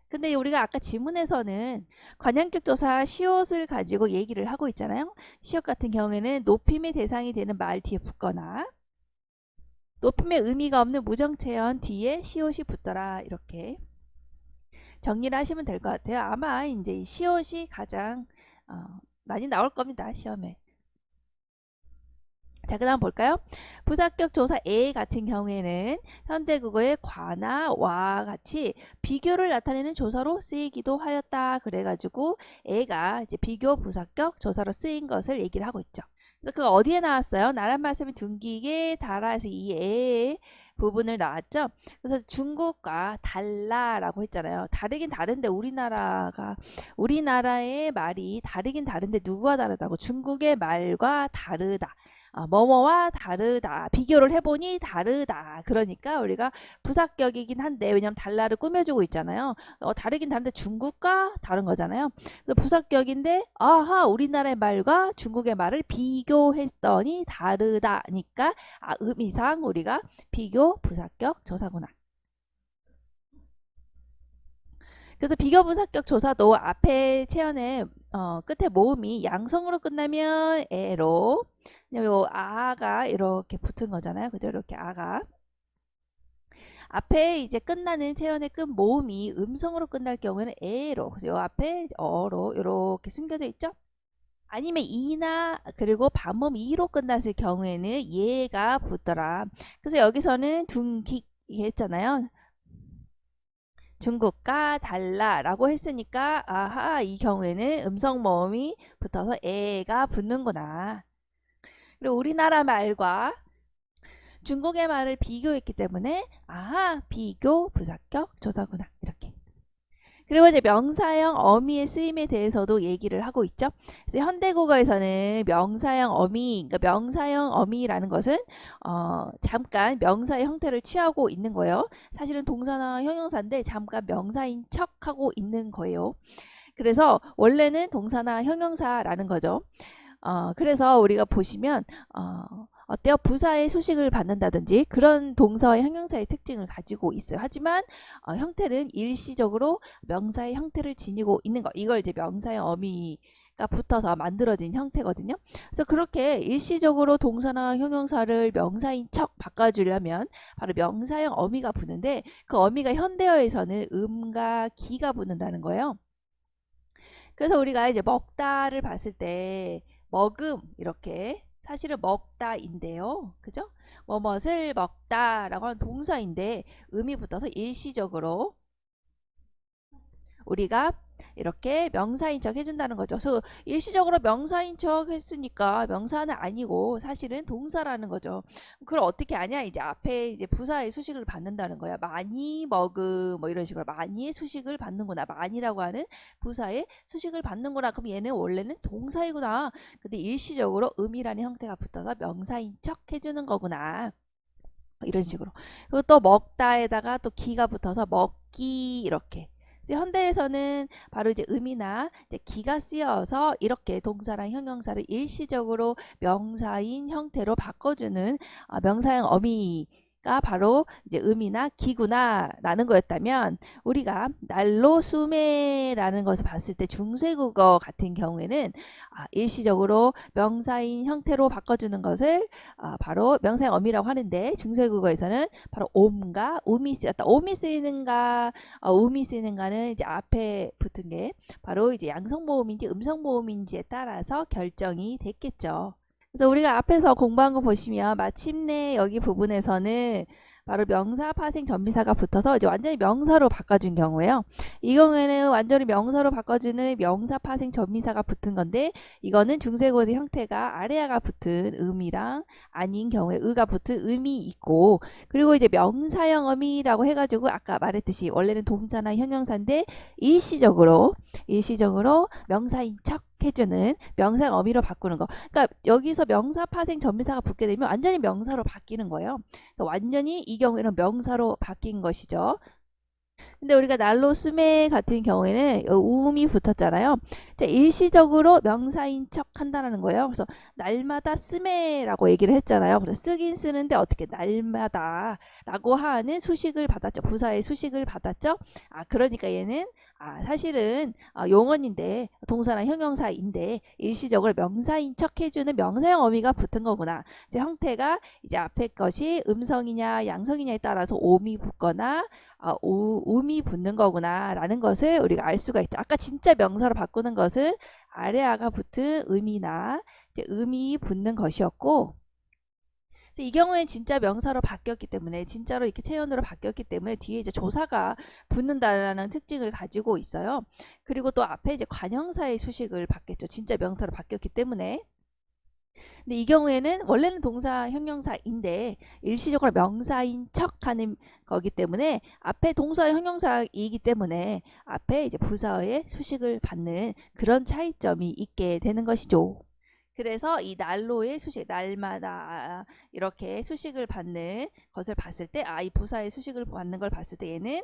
근데 우리가 아까 지문에서는 관형격 조사 시옷을 가지고 얘기를 하고 있잖아요. 시옷 같은 경우에는 높임의 대상이 되는 말 뒤에 붙거나 높임의 의미가 없는 무정체언 뒤에 시옷이 붙더라 이렇게 정리를 하시면 될 것 같아요. 아마 이제 이 시옷이 가장 많이 나올 겁니다. 시험에. 자, 그 다음 볼까요? 부사격 조사 A 같은 경우에는 현대국어의 과나 와 같이 비교를 나타내는 조사로 쓰이기도 하였다. 그래가지고 A가 이제 비교 부사격 조사로 쓰인 것을 얘기를 하고 있죠. 그래서 그 어디에 나왔어요? 나란 말씀이 둥기게 달아서 이 A의 부분을 나왔죠. 그래서 중국과 달라라고 했잖아요. 다르긴 다른데 우리나라의 말이 다르긴 다른데 누구와 다르다고? 중국의 말과 다르다. 뭐뭐와 다르다. 비교를 해보니 다르다. 그러니까 우리가 부사격이긴 한데 왜냐면 달라를 꾸며주고 있잖아요. 다르긴 다른데 중국과 다른 거잖아요. 그래서 부사격인데 아하 우리나라의 말과 중국의 말을 비교했더니 다르다니까 의미상 우리가 비교 부사격 조사구나. 그래서 비교분사격 조사도 앞에 체언의 끝에 모음이 양성으로 끝나면 에로 요 아가 이렇게 붙은 거잖아요. 그죠? 이렇게 아가 앞에 이제 끝나는 체언의 끝 모음이 음성으로 끝날 경우에는 에로 그래서 요 앞에 어로 이렇게 숨겨져 있죠. 아니면 이나 그리고 반모음 이로 끝났을 경우에는 얘가 붙더라. 그래서 여기서는 둥기 했잖아요. 중국과 달라라고 했으니까 아하 이 경우에는 음성 모음이 붙어서 에가 붙는구나. 그리고 우리나라 말과 중국의 말을 비교했기 때문에 아하 비교 부사격 조사구나 이렇게. 그리고 이제 명사형 어미의 쓰임에 대해서도 얘기를 하고 있죠. 그래서 현대국어에서는 명사형 어미, 그러니까 명사형 어미라는 것은 잠깐 명사의 형태를 취하고 있는 거예요. 사실은 동사나 형용사인데 잠깐 명사인 척하고 있는 거예요. 그래서 원래는 동사나 형용사라는 거죠. 그래서 우리가 보시면 어때요? 부사의 소식을 받는다든지 그런 동사와 형용사의 특징을 가지고 있어요. 하지만 형태는 일시적으로 명사의 형태를 지니고 있는 거. 이걸 이제 명사의 어미가 붙어서 만들어진 형태거든요. 그래서 그렇게 일시적으로 동사나 형용사를 명사인 척 바꿔주려면 바로 명사형 어미가 붙는데 그 어미가 현대어에서는 음과 기가 붙는다는 거예요. 그래서 우리가 이제 먹다를 봤을 때 먹음 이렇게 사실은 먹다인데요. 그죠? 뭐뭇을 먹다라고 하는 동사인데 음이 붙어서 일시적으로 우리가 이렇게 명사인 척 해준다는 거죠. 그래서 일시적으로 명사인 척 했으니까 명사는 아니고 사실은 동사라는 거죠. 그걸 어떻게 아냐? 이제 앞에 이제 부사의 수식을 받는다는 거야. 많이 먹음 뭐 이런 식으로 많이의 수식을 받는구나. 많이라고 하는 부사의 수식을 받는구나. 그럼 얘는 원래는 동사이구나. 근데 일시적으로 음이라는 형태가 붙어서 명사인 척 해주는 거구나. 이런 식으로. 그리고 또 먹다에다가 또 기가 붙어서 먹기 이렇게. 현대에서는 바로 이제 음이나 이제 기가 쓰여서 이렇게 동사랑 형용사를 일시적으로 명사인 형태로 바꿔주는 명사형 어미가 바로 이제 음이나 기구나 라는 거였다면, 우리가 날로 수매라는 것을 봤을 때 중세국어 같은 경우에는 일시적으로 명사인 형태로 바꿔주는 것을 바로 명사형 어미라고 하는데, 중세국어에서는 바로 옴과 음이 쓰였다. 옴이 쓰이는가 음이 쓰이는가는 이제 앞에 붙은 게 바로 이제 양성모음인지 음성모음인지에 따라서 결정이 됐겠죠. 그래서 우리가 앞에서 공부한 거 보시면 마침내 여기 부분에서는 바로 명사, 파생, 전미사가 붙어서 이제 완전히 명사로 바꿔준 경우예요. 이 경우에는 완전히 명사로 바꿔주는 명사, 파생, 전미사가 붙은 건데, 이거는 중세국어의 형태가 아래아가 붙은 음이랑 아닌 경우에 의가 붙은 음이 있고, 그리고 이제 명사형 어미라고 해가지고 아까 말했듯이 원래는 동사나 형용사인데 일시적으로 명사인 척 해주는 명사형 어미로 바꾸는 거. 그러니까 여기서 명사, 파생, 전미사가 붙게 되면 완전히 명사로 바뀌는 거예요. 그래서 완전히 이 경우에는 명사로 바뀐 것이죠. 근데 우리가 날로 스매 같은 경우에는 우음이 붙었잖아요. 자, 일시적으로 명사인 척 한다는 거예요. 그래서 날마다 스매라고 얘기를 했잖아요. 그래서 쓰긴 쓰는데 어떻게 날마다 라고 하는 수식을 받았죠. 부사의 수식을 받았죠. 그러니까 얘는 사실은 용언인데 동사나 형용사인데 일시적으로 명사인 척 해주는 명사형 어미가 붙은 거구나. 이제 형태가 이제 앞에 것이 음성이냐 양성이냐에 따라서 옴이 붙거나 음이 붙는 거구나 라는 것을 우리가 알 수가 있죠. 아까 진짜 명사로 바꾸는 것은 아래아가 붙은 음이나 이제 음이 붙는 것이었고, 이 경우엔 진짜 명사로 바뀌었기 때문에, 진짜로 이렇게 체연으로 바뀌었기 때문에 뒤에 이제 조사가 붙는다라는 특징을 가지고 있어요. 그리고 또 앞에 이제 관형사의 수식을 받겠죠. 진짜 명사로 바뀌었기 때문에. 근데 이 경우에는 원래는 동사 형용사인데 일시적으로 명사인 척하는 거기 때문에 앞에 동사 형용사이기 때문에 앞에 이제 부사의 수식을 받는 그런 차이점이 있게 되는 것이죠. 그래서 이 날로의 수식, 날마다 이렇게 수식을 받는 것을 봤을 때, 이 부사의 수식을 받는 걸 봤을 때 얘는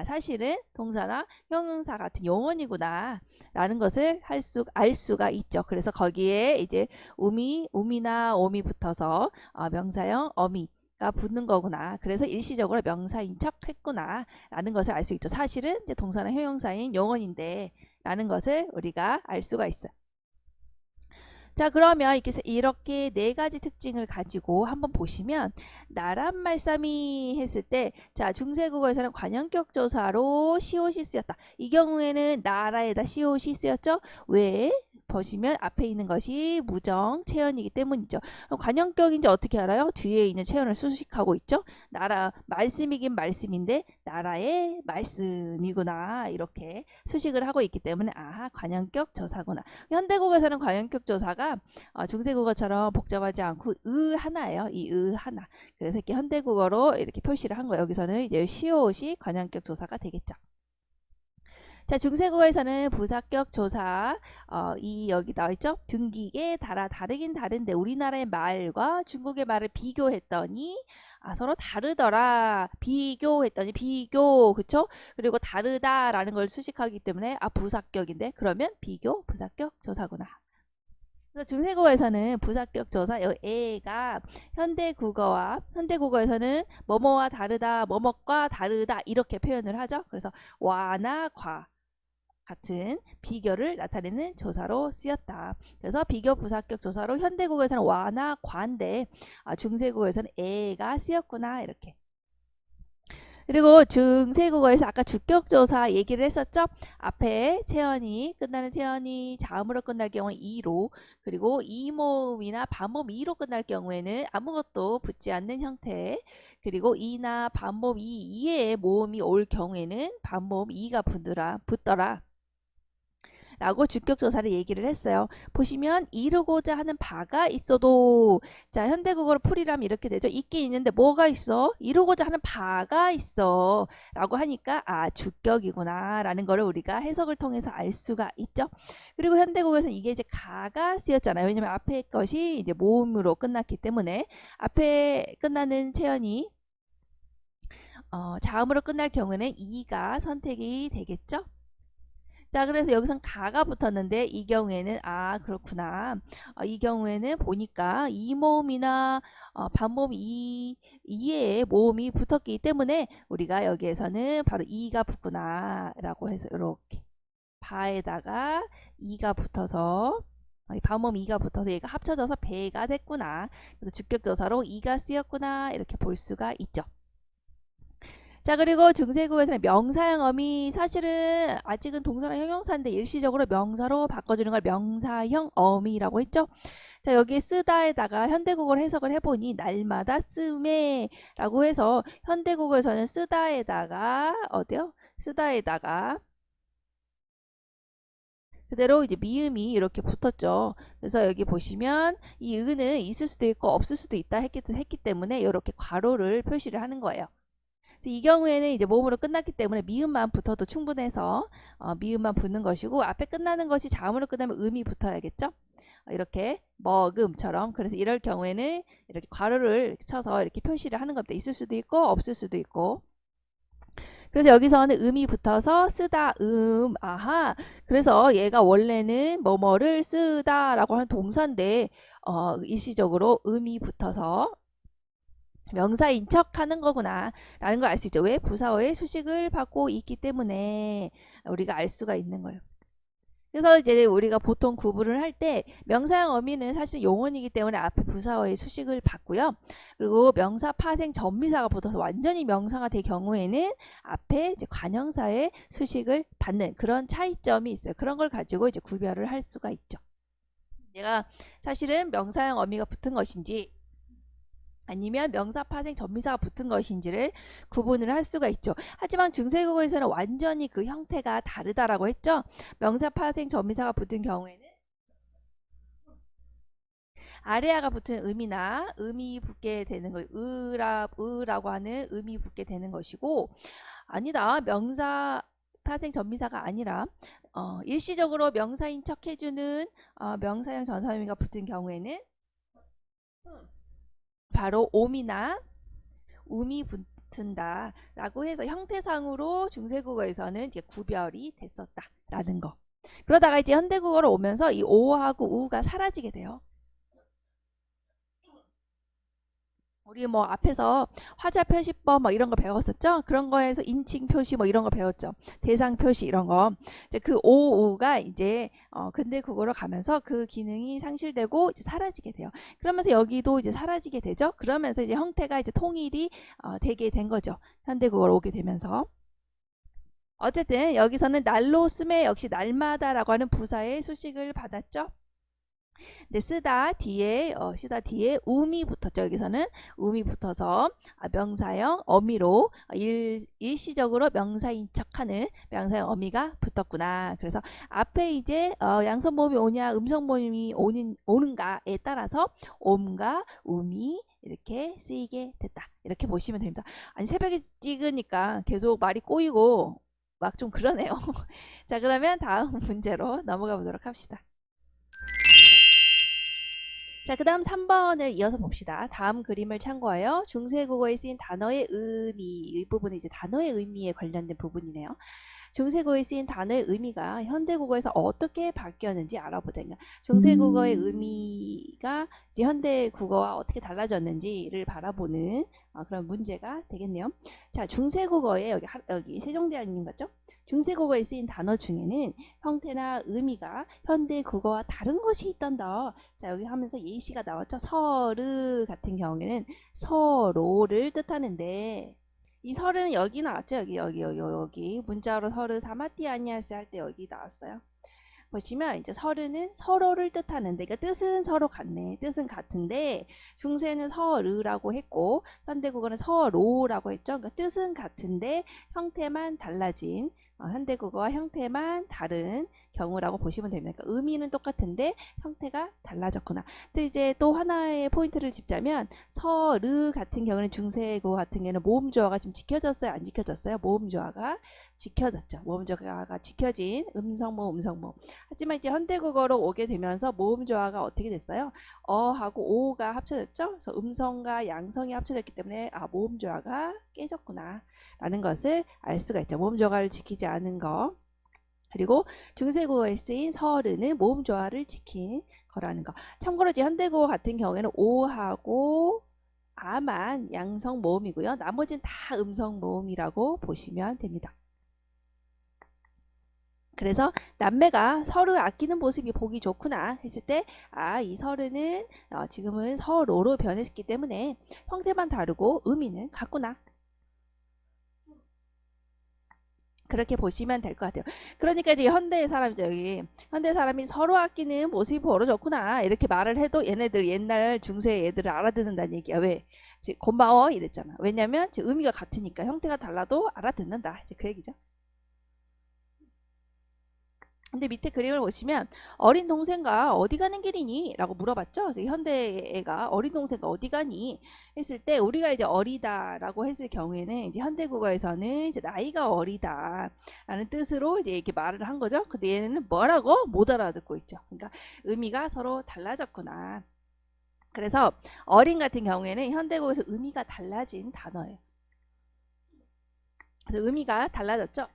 사실은 동사나 형용사 같은 용언이구나 라는 것을 알 수가 있죠. 그래서 거기에 이제 음이나 옴이 붙어서 명사형 어미가 붙는 거구나. 그래서 일시적으로 명사인 척 했구나 라는 것을 알 수 있죠. 사실은 이제 동사나 형용사인 용언인데 라는 것을 우리가 알 수가 있어요. 자, 그러면 이렇게 네 가지 특징을 가지고 한번 보시면, 나란 말싸미 했을 때, 자, 중세국어에서는 관형격 조사로 시옷이 쓰였다. 이 경우에는 나라에다 시옷이 쓰였죠? 왜? 보시면 앞에 있는 것이 무정 체연이기 때문이죠. 그럼 관형격인지 어떻게 알아요? 뒤에 있는 체연을 수식하고 있죠. 나라 말씀이긴 말씀인데 나라의 말씀이구나 이렇게 수식을 하고 있기 때문에 관형격 조사구나. 현대국어에서는 관형격 조사가 중세국어처럼 복잡하지 않고 하나예요. 이 하나. 그래서 이렇게 현대국어로 이렇게 표시를 한 거예요. 여기서는 이제 시옷이 관형격 조사가 되겠죠. 자, 중세국어에서는 부사격 조사, 여기 나와있죠? 둔기계, 다르긴 다른데 우리나라의 말과 중국의 말을 비교했더니 서로 다르더라. 비교했더니 그쵸? 그리고 다르다라는 걸 수식하기 때문에 부사격인데, 그러면 비교, 부사격 조사구나. 그래서 중세국어에서는 부사격 조사, 에가 현대국어에서는 뭐뭐와 다르다, 뭐뭐과 다르다 이렇게 표현을 하죠. 그래서 와나 과 같은 비교를 나타내는 조사로 쓰였다. 그래서 비교 부사격 조사로 현대국어에서는 와나 과인데 중세국어에서는 에가 쓰였구나 이렇게. 그리고 중세국어에서 아까 주격조사 얘기를 했었죠? 앞에 체언이 끝나는 체언이 자음으로 끝날 경우는 이로, 그리고 이모음이나 반모음 이로 끝날 경우에는 아무것도 붙지 않는 형태, 그리고 이나 반모음 이에 모음이 올 경우에는 반모음 이가 붙더라 라고 주격조사를 얘기를 했어요. 보시면 이루고자 하는 바가 있어도, 자, 현대국어로 풀이라면 이렇게 되죠. 있긴 있는데 뭐가 있어? 이루고자 하는 바가 있어 라고 하니까 주격이구나 라는 거를 우리가 해석을 통해서 알 수가 있죠. 그리고 현대국어에서는 이게 이제 가가 쓰였잖아요. 왜냐면 앞에 것이 이제 모음으로 끝났기 때문에 앞에 끝나는 체언이 자음으로 끝날 경우에는 이가 선택이 되겠죠. 자, 그래서 여기선 가가 붙었는데 이 경우에는 그렇구나. 이 경우에는 보니까 이 모음이나 반모음 이에 모음이 붙었기 때문에 우리가 여기에서는 바로 이가 붙구나 라고 해서 이렇게 바에다가 이가 붙어서 반모음 이가 붙어서 얘가 합쳐져서 배가 됐구나. 그래서 주격조사로 이가 쓰였구나 이렇게 볼 수가 있죠. 자, 그리고 중세국어에서는 명사형 어미, 사실은 아직은 동사나 형용사인데 일시적으로 명사로 바꿔주는 걸 명사형 어미라고 했죠. 자, 여기 쓰다에다가 현대국어를 해석을 해보니 날마다 쓰메라고 해서 현대국어에서는 쓰다에다가 어디요? 쓰다에다가 그대로 이제 미음이 이렇게 붙었죠. 그래서 여기 보시면 이 은은 있을 수도 있고 없을 수도 있다 했기 때문에 이렇게 괄호를 표시를 하는 거예요. 이 경우에는 이제 모음으로 끝났기 때문에 미음만 붙어도 충분해서 미음만 붙는 것이고, 앞에 끝나는 것이 자음으로 끝나면 음이 붙어야겠죠. 이렇게 먹음처럼. 그래서 이럴 경우에는 이렇게 괄호를 쳐서 이렇게 표시를 하는 겁니다. 있을 수도 있고 없을 수도 있고. 그래서 여기서는 음이 붙어서 쓰다, 아하. 그래서 얘가 원래는 뭐뭐를 쓰다라고 하는 동사인데 일시적으로 음이 붙어서 명사인 척 하는 거구나 라는 걸 알 수 있죠. 왜? 부사어의 수식을 받고 있기 때문에 우리가 알 수가 있는 거예요. 그래서 이제 우리가 보통 구분을 할 때 명사형 어미는 사실 용언이기 때문에 앞에 부사어의 수식을 받고요. 그리고 명사 파생 전미사가 붙어서 완전히 명사가 될 경우에는 앞에 이제 관형사의 수식을 받는 그런 차이점이 있어요. 그런 걸 가지고 이제 구별을 할 수가 있죠. 얘가 사실은 명사형 어미가 붙은 것인지 아니면 명사 파생 전미사가 붙은 것인지를 구분을 할 수가 있죠. 하지만 중세국어에서는 완전히 그 형태가 다르다라고 했죠. 명사 파생 전미사가 붙은 경우에는 아래아가 붙은 음이나 음이 붙게 되는 거, 으라고 하는 음이 붙게 되는 것이고, 아니다. 명사 파생 전미사가 아니라 일시적으로 명사인 척 해주는 명사형 전사의미가 붙은 경우에는 바로 옴이나 음이 붙은다 라고 해서 형태상으로 중세국어에서는 이제 구별이 됐었다라는 거. 그러다가 이제 현대국어로 오면서 이 오하고 우가 사라지게 돼요. 우리 뭐 앞에서 화자 표시법 뭐 이런 거 배웠었죠? 그런 거에서 인칭 표시 뭐 이런 거 배웠죠. 대상 표시 이런 거. 이제 그 오우가 이제 근대 국어로 가면서 그 기능이 상실되고 이제 사라지게 돼요. 그러면서 여기도 이제 사라지게 되죠. 그러면서 이제 형태가 이제 통일이 되게 된 거죠. 현대 국어로 오게 되면서. 어쨌든 여기서는 날로 쓰매 역시 날마다라고 하는 부사의 수식을 받았죠. 근데 쓰다 뒤에 음이 붙었죠. 여기서는 음이 붙어서 명사형 어미로 일시적으로 명사인 척하는 명사형 어미가 붙었구나. 그래서 앞에 이제 양성 모음이 오냐 음성 모음이 오는가에 따라서 옴과 음이 이렇게 쓰이게 됐다. 이렇게 보시면 됩니다. 아니 새벽에 찍으니까 계속 말이 꼬이고 막 좀 그러네요. 자, 그러면 다음 문제로 넘어가 보도록 합시다. 자, 그 다음 3번을 이어서 봅시다. 다음 그림을 참고하여 중세국어에 쓰인 단어의 의미, 이 부분은 이제 단어의 의미에 관련된 부분이네요. 중세국어에 쓰인 단어의 의미가 현대국어에서 어떻게 바뀌었는지 알아보자면 중세국어의 의미가 이제 현대국어와 어떻게 달라졌는지를 바라보는 그런 문제가 되겠네요. 자, 중세국어에 여기 세종대왕님 같죠? 중세국어에 쓰인 단어 중에는 형태나 의미가 현대국어와 다른 것이 있단다. 자, 여기 하면서 예시가 나왔죠. 서르 같은 경우에는 서로를 뜻하는데 이 설은 여기 나왔죠. 여기 문자로 서르 사마띠 아니아스 할 때 여기 나왔어요. 보시면 이제 서르는 서로를 뜻하는데, 그러니까 뜻은 서로 같네. 뜻은 같은데 중세는 서르라고 했고 현대국어는 서로라고 했죠. 그러니까 뜻은 같은데 형태만 달라진, 현대국어와 형태만 다른 경우라고 보시면 됩니다. 그러니까 의미는 똑같은데 형태가 달라졌구나. 근데 이제 또 하나의 포인트를 짚자면 서르 같은 경우는 중세국어 같은 경우는 모음조화가 좀 지켜졌어요? 안 지켜졌어요? 모음조화가 지켜졌죠. 모음조화가 지켜진 음성모음, 음성모음. 하지만 이제 현대국어로 오게 되면서 모음조화가 어떻게 됐어요? 어하고 오가 합쳐졌죠. 그래서 음성과 양성이 합쳐졌기 때문에 모음조화가 깨졌구나 라는 것을 알 수가 있죠. 모음조화를 지키지 않은 거. 그리고 중세국어에 쓰인 서르는 모음조화를 지킨 거라는 거. 참고로 이제 현대국어 같은 경우에는 오하고 아만 양성 모음이고요. 나머지는 다 음성 모음이라고 보시면 됩니다. 그래서 남매가 서로 아끼는 모습이 보기 좋구나 했을 때, 이 서르는 지금은 서로로 변했기 때문에 형태만 다르고 의미는 같구나. 그렇게 보시면 될 것 같아요. 그러니까 이제 현대 사람이죠. 여기 현대 사람이 서로 아끼는 모습이 보러 좋구나 이렇게 말을 해도 얘네들 옛날 중세 애들을 알아듣는다는 얘기야. 왜? 고마워 이랬잖아. 왜냐면 의미가 같으니까. 형태가 달라도 알아듣는다. 이제 그 얘기죠. 근데 밑에 그림을 보시면 어린 동생과 어디 가는 길이니? 라고 물어봤죠. 그래서 현대 애가 어린 동생과 어디 가니? 했을 때 우리가 이제 어리다 라고 했을 경우에는 이제 현대국어에서는 이제 나이가 어리다 라는 뜻으로 이제 이렇게 말을 한 거죠. 근데 얘는 뭐라고? 못 알아듣고 있죠. 그러니까 의미가 서로 달라졌구나. 그래서 어린 같은 경우에는 현대국어에서 의미가 달라진 단어예요. 그래서 의미가 달라졌죠.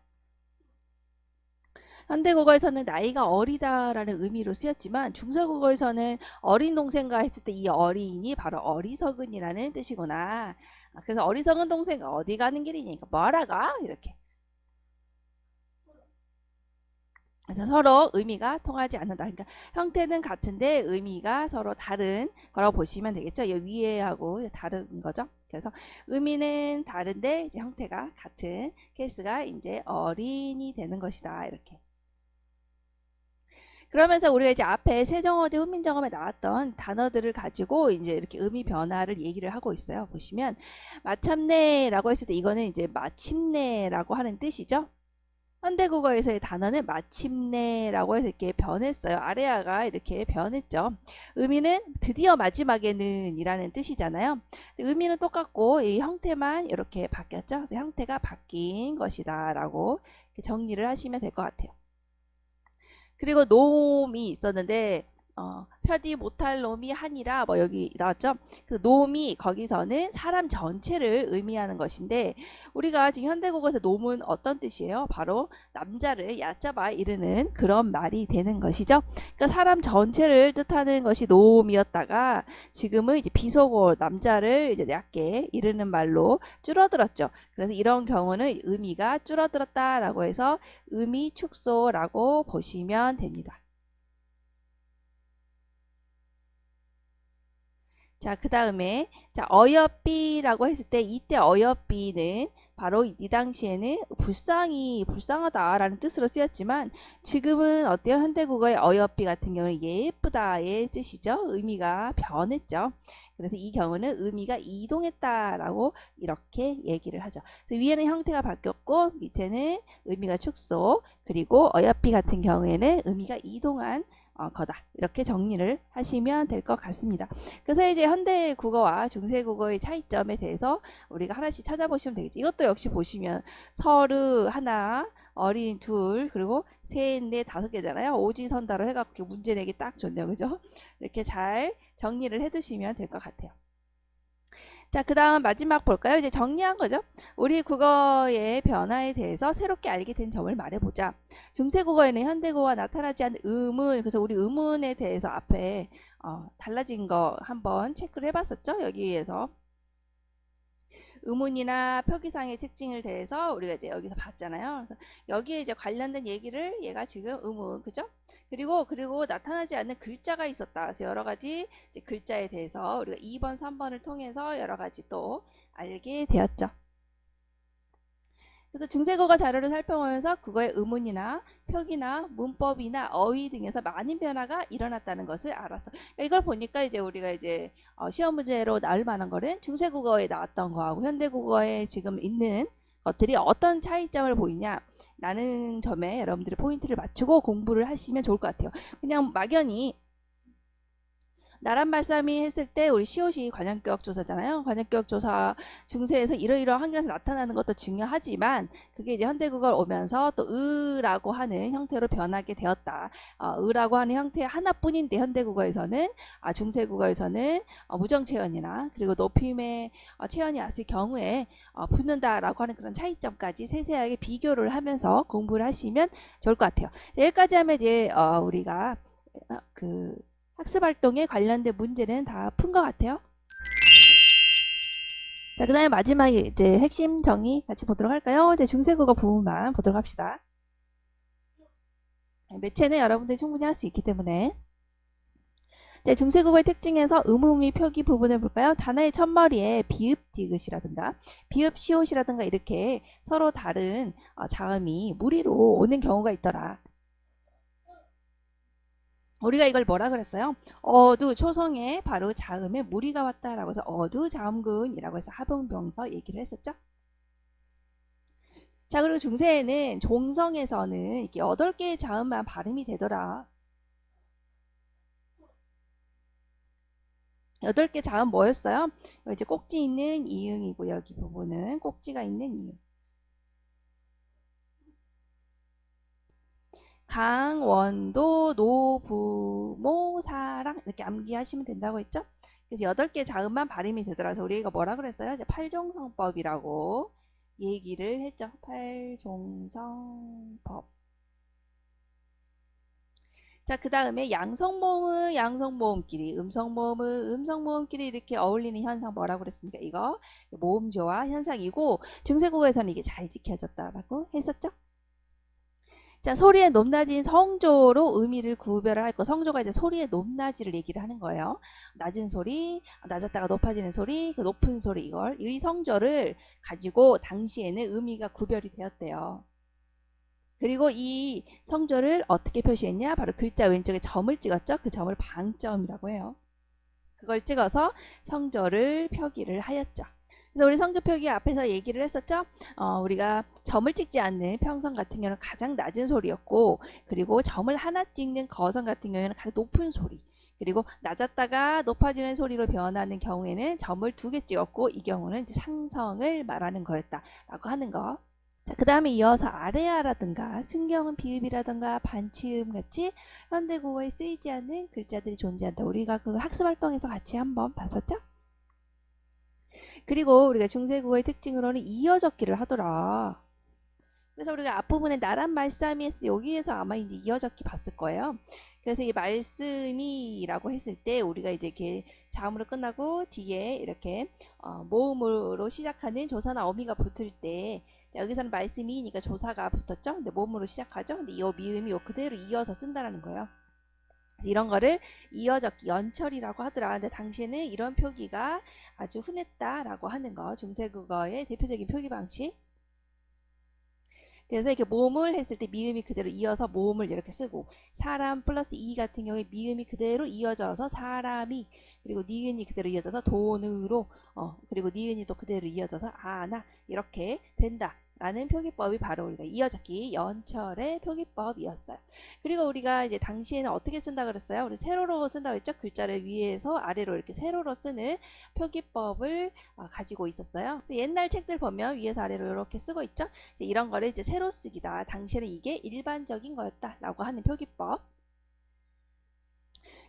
현대국어에서는 나이가 어리다라는 의미로 쓰였지만 중세국어에서는 어린 동생과 했을 때 이 어린이 바로 어리석은이라는 뜻이구나. 그래서 어리석은 동생 어디 가는 길이니까 뭐라가 이렇게. 그래서 서로 의미가 통하지 않는다. 그러니까 형태는 같은데 의미가 서로 다른 거라고 보시면 되겠죠. 이 위에하고 다른 거죠. 그래서 의미는 다른데 이제 형태가 같은 케이스가 이제 어린이 되는 것이다. 이렇게. 그러면서 우리가 이제 앞에 세정어제 훈민정음에 나왔던 단어들을 가지고 이제 이렇게 의미 변화를 얘기를 하고 있어요. 보시면 마참내라고 했을 때 이거는 이제 마침내라고 하는 뜻이죠. 현대국어에서의 단어는 마침내라고 해서 이렇게 변했어요. 아래아가 이렇게 변했죠. 의미는 드디어 마지막에는 이라는 뜻이잖아요. 의미는 똑같고 이 형태만 이렇게 바뀌었죠. 그래서 형태가 바뀐 것이다 라고 정리를 하시면 될 것 같아요. 그리고 놈이 있었는데 펴지 못할 놈이 하니라 뭐 여기 나왔죠. 그 놈이 거기서는 사람 전체를 의미하는 것인데 우리가 지금 현대국어에서 놈은 어떤 뜻이에요? 바로 남자를 얕잡아 이르는 그런 말이 되는 것이죠. 그러니까 사람 전체를 뜻하는 것이 놈이었다가 지금은 이제 비속어 남자를 이제 얕게 이르는 말로 줄어들었죠. 그래서 이런 경우는 의미가 줄어들었다라고 해서 의미 축소라고 보시면 됩니다. 자, 그 다음에 어여삐라고 했을 때 이때 어여삐는 바로 이 당시에는 불쌍하다라는 뜻으로 쓰였지만 지금은 어때요? 현대국어의 어여삐 같은 경우는 예쁘다의 뜻이죠. 의미가 변했죠. 그래서 이 경우는 의미가 이동했다라고 이렇게 얘기를 하죠. 그래서 위에는 형태가 바뀌었고 밑에는 의미가 축소, 그리고 어여삐 같은 경우에는 의미가 이동한 거다. 이렇게 정리를 하시면 될 것 같습니다. 그래서 이제 현대 국어와 중세 국어의 차이점에 대해서 우리가 하나씩 찾아보시면 되겠죠. 이것도 역시 보시면 서르 하나, 어린 둘, 그리고 셋, 넷, 다섯 개잖아요. 오지선다로 해갖고 문제 내기 딱 좋네요. 그죠? 이렇게 잘 정리를 해두시면 될 것 같아요. 자, 그 다음 마지막 볼까요? 이제 정리한 거죠. 우리 국어의 변화에 대해서 새롭게 알게 된 점을 말해보자. 중세국어에는 현대국어와 나타나지 않는 의문, 그래서 우리 의문에 대해서 앞에 달라진 거 한번 체크를 해봤었죠. 여기에서 의문이나 표기상의 특징을 대해서 우리가 이제 여기서 봤잖아요. 그래서 여기에 이제 관련된 얘기를 얘가 지금 의문, 그죠? 그리고 나타나지 않는 글자가 있었다. 그래서 여러 가지 글자에 대해서 우리가 2번, 3번을 통해서 여러 가지 또 알게 되었죠. 그래서 중세국어 자료를 살펴보면서 그거의 의문이나 표기나 문법이나 어휘 등에서 많은 변화가 일어났다는 것을 알았어. 그러니까 이걸 보니까 이제 우리가 이제 시험 문제로 나올 만한 거는 중세국어에 나왔던 거하고 현대국어에 지금 있는 것들이 어떤 차이점을 보이냐 라는 점에 여러분들이 포인트를 맞추고 공부를 하시면 좋을 것 같아요. 그냥 막연히 나란 말싸미 했을 때 우리 시옷이 관현교역조사잖아요. 관현교역조사 중세에서 이러이러한 환경에서 나타나는 것도 중요하지만 그게 이제 현대국어를 오면서 또 으라고 하는 형태로 변하게 되었다. 으라고 하는 형태 하나뿐인데 현대국어에서는 중세국어에서는 무정체언이나 그리고 높임의 체언이 왔을 경우에 붙는다라고 하는 그런 차이점까지 세세하게 비교를 하면서 공부를 하시면 좋을 것 같아요. 여기까지 하면 이제 우리가 그 학습 활동에 관련된 문제는 다 푼 것 같아요. 자, 그 다음에 마지막에 이제 핵심 정의 같이 보도록 할까요? 이제 중세국어 부분만 보도록 합시다. 매체는 여러분들이 충분히 할 수 있기 때문에. 네, 중세국어의 특징에서 의문의 표기 부분을 볼까요? 단어의 첫머리에 비읍 디귿이라든가 비읍 시옷이라든가 이렇게 서로 다른 자음이 무리로 오는 경우가 있더라. 우리가 이걸 뭐라 그랬어요? 어두 초성에 바로 자음에 무리가 왔다라고 해서 어두 자음근이라고 해서 하분병서 얘기를 했었죠. 자, 그리고 중세에는 종성에서는 이렇게 8개의 자음만 발음이 되더라. 8개 자음 뭐였어요? 이제 꼭지 있는 이응이고 여기 부분은 꼭지가 있는 이응. 강원도 노부모 사랑 이렇게 암기하시면 된다고 했죠. 그래서 8개 자음만 발음이 되더라서 우리가 뭐라 그랬어요? 이제 팔종성법이라고 얘기를 했죠. 팔종성법. 자, 그 다음에 양성모음은 양성모음끼리, 음성모음은 음성모음끼리 이렇게 어울리는 현상 뭐라고 그랬습니까? 이거 모음조화 현상이고 중세국어에서는 이게 잘 지켜졌다라고 했었죠. 자, 소리의 높낮이인 성조로 의미를 구별을 할 거. 성조가 이제 소리의 높낮이를 얘기를 하는 거예요. 낮은 소리, 낮았다가 높아지는 소리, 그 높은 소리 이걸 이 성조를 가지고 당시에는 의미가 구별이 되었대요. 그리고 이 성조를 어떻게 표시했냐? 바로 글자 왼쪽에 점을 찍었죠. 그 점을 방점이라고 해요. 그걸 찍어서 성조를 표기를 하였죠. 그래서 우리 성조 표기 앞에서 얘기를 했었죠. 우리가 점을 찍지 않는 평성 같은 경우는 가장 낮은 소리였고, 그리고 점을 하나 찍는 거성 같은 경우에는 가장 높은 소리. 그리고 낮았다가 높아지는 소리로 변하는 경우에는 점을 2개 찍었고, 이 경우는 이제 상성을 말하는 거였다라고 하는 거. 자, 그 다음에 이어서 아래아라든가 순경은 비읍이라든가 반치음 같이 현대국어에 쓰이지 않는 글자들이 존재한다. 우리가 그 학습활동에서 같이 한번 봤었죠? 그리고 우리가 중세국어의 특징으로는 이어적기를 하더라. 그래서 우리가 앞부분에 나란 말싸미 했을 때 여기에서 아마 이제 이어적기 봤을 거예요. 그래서 이 말씀이라고 했을 때 우리가 이제 이렇게 자음으로 끝나고 뒤에 이렇게 모음으로 시작하는 조사나 어미가 붙을 때 여기서는 말씀이니까 조사가 붙었죠. 근데 모음으로 시작하죠. 근데 이 미음이 그대로 이어서 쓴다라는 거예요. 이런 거를 이어적기 연철이라고 하더라. 근데 당시에는 이런 표기가 아주 흔했다라고 하는 거. 중세국어의 대표적인 표기 방식. 그래서 이렇게 모음을 했을 때 미음이 그대로 이어서 모음을 이렇게 쓰고 사람 플러스 이 같은 경우에 미음이 그대로 이어져서 사람이 그리고 니은이 그대로 이어져서 돈으로 그리고 니은이 또 그대로 이어져서 아나 이렇게 된다. 라는 표기법이 바로 우리가 이어적기 연철의 표기법이었어요. 그리고 우리가 이제 당시에는 어떻게 쓴다 그랬어요? 우리 세로로 쓴다고 했죠? 글자를 위에서 아래로 이렇게 세로로 쓰는 표기법을 가지고 있었어요. 옛날 책들 보면 위에서 아래로 이렇게 쓰고 있죠? 이제 이런 거를 이제 세로 쓰기다. 당시에는 이게 일반적인 거였다라고 하는 표기법.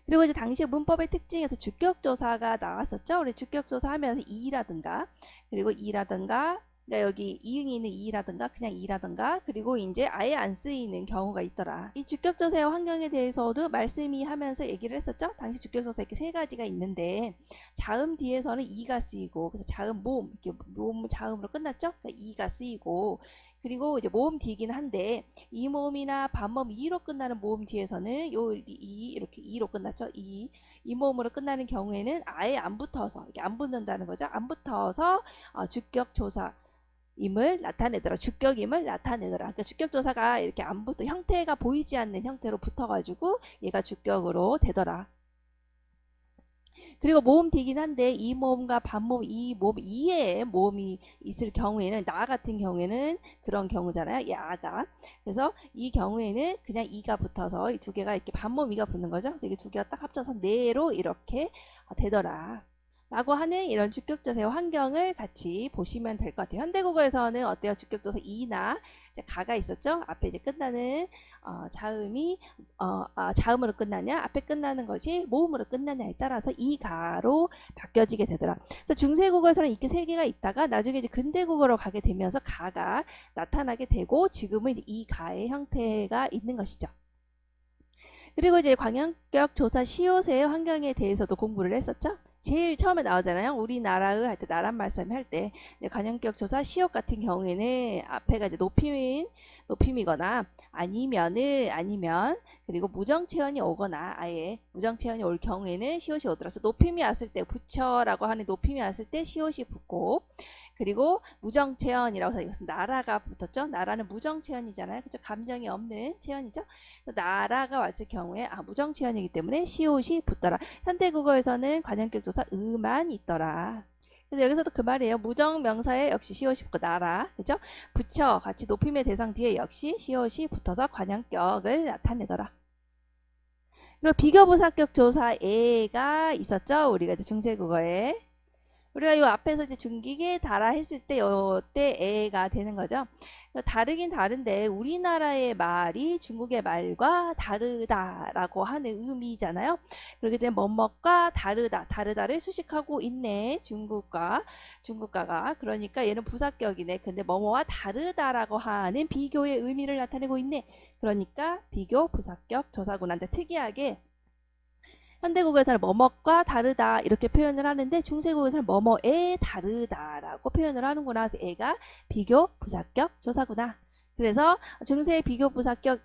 그리고 이제 당시 문법의 특징에서 주격조사가 나왔었죠. 우리 주격조사 하면서 이라든가 그리고 이라든가 그러니까 여기 이응이 있는 이라든가 그냥 이라든가 그리고 이제 아예 안 쓰이는 경우가 있더라. 이 주격조사의 환경에 대해서도 말씀이 하면서 얘기를 했었죠. 당시 주격조사 이렇게 3가지가 있는데 자음 뒤에서는 이가 쓰이고 그래서 자음 모음 이렇게 모음 자음으로 끝났죠. 그러니까 이가 쓰이고 그리고 이제 모음 뒤이긴 한데 이 모음이나 반모음 이로 끝나는 모음 뒤에서는 요 이 이렇게 이로 끝났죠. 이 모음으로 끝나는 경우에는 아예 안 붙어서 이렇게 안 붙는다는 거죠. 안 붙어서 주격조사 임을 나타내더라. 주격임을 나타내더라. 그러니까 주격조사가 이렇게 안 붙어 형태가 보이지 않는 형태로 붙어가지고 얘가 주격으로 되더라. 그리고 모음 뒤긴 한데 이 모음과 반모음 이 모음 이에 모음이 있을 경우에는 나 같은 경우에는 그런 경우잖아요. 야가. 그래서 이 경우에는 그냥 이가 붙어서 이 두 개가 이렇게 반모음 이가 붙는 거죠. 그래서 이게 두 개가 딱 합쳐서 네로 이렇게 되더라. 라고 하는 이런 주격조사의 환경을 같이 보시면 될 것 같아요. 현대국어에서는 어때요? 주격조사 이나 가가 있었죠? 앞에 이제 끝나는 자음이 자음으로 끝나냐, 앞에 끝나는 것이 모음으로 끝나냐에 따라서 이 가로 바뀌어지게 되더라. 그래서 중세국어에서는 이렇게 세 개가 있다가 나중에 이제 근대국어로 가게 되면서 가가 나타나게 되고 지금은 이제 이 가의 형태가 있는 것이죠. 그리고 이제 광역격 조사 시옷의 환경에 대해서도 공부를 했었죠. 제일 처음에 나오잖아요. 우리나라의 할 때 나란 말씀 할 때 관형격 조사 시옷 같은 경우에는 앞에가 이제 높임이거나 아니면 그리고 무정체언이 오거나 아예 무정체언이 올 경우에는 시옷이 오더라서 높임이 왔을 때 부처라고 하는 높임이 왔을 때 시옷이 붙고 그리고 무정체언이라고 해서 이것은 나라가 붙었죠. 나라는 무정체언이잖아요. 그죠? 감정이 없는 체언이죠. 나라가 왔을 경우에 무정체언이기 때문에 시옷이 붙더라. 현대국어에서는 관형격 조사 의만 있더라. 그래서 여기서도 그 말이에요. 무정명사에 역시 시옷이 붙고 나라, 그죠? 부처 같이 높임의 대상 뒤에 역시 시옷이 붙어서 관형격을 나타내더라. 그리고 비교부사격 조사에가 있었죠. 우리가 이제 중세국어에. 우리가 이 앞에서 이제 중기계 달아 했을 때 요때 에가 되는 거죠. 다르긴 다른데 우리나라의 말이 중국의 말과 다르다라고 하는 의미잖아요. 그렇게 되면 뭐뭐과 다르다를 수식하고 있네. 중국가가 그러니까 얘는 부사격이네. 근데 뭐뭐와 다르다라고 하는 비교의 의미를 나타내고 있네. 그러니까 비교 부사격 조사구나. 근데 특이하게 현대국어에서는 뭐뭐과 다르다 이렇게 표현을 하는데 중세국어에서는 뭐뭐에 다르다라고 표현을 하는구나. 그래서 애가 비교 부사격 조사구나. 그래서 중세 비교 부사격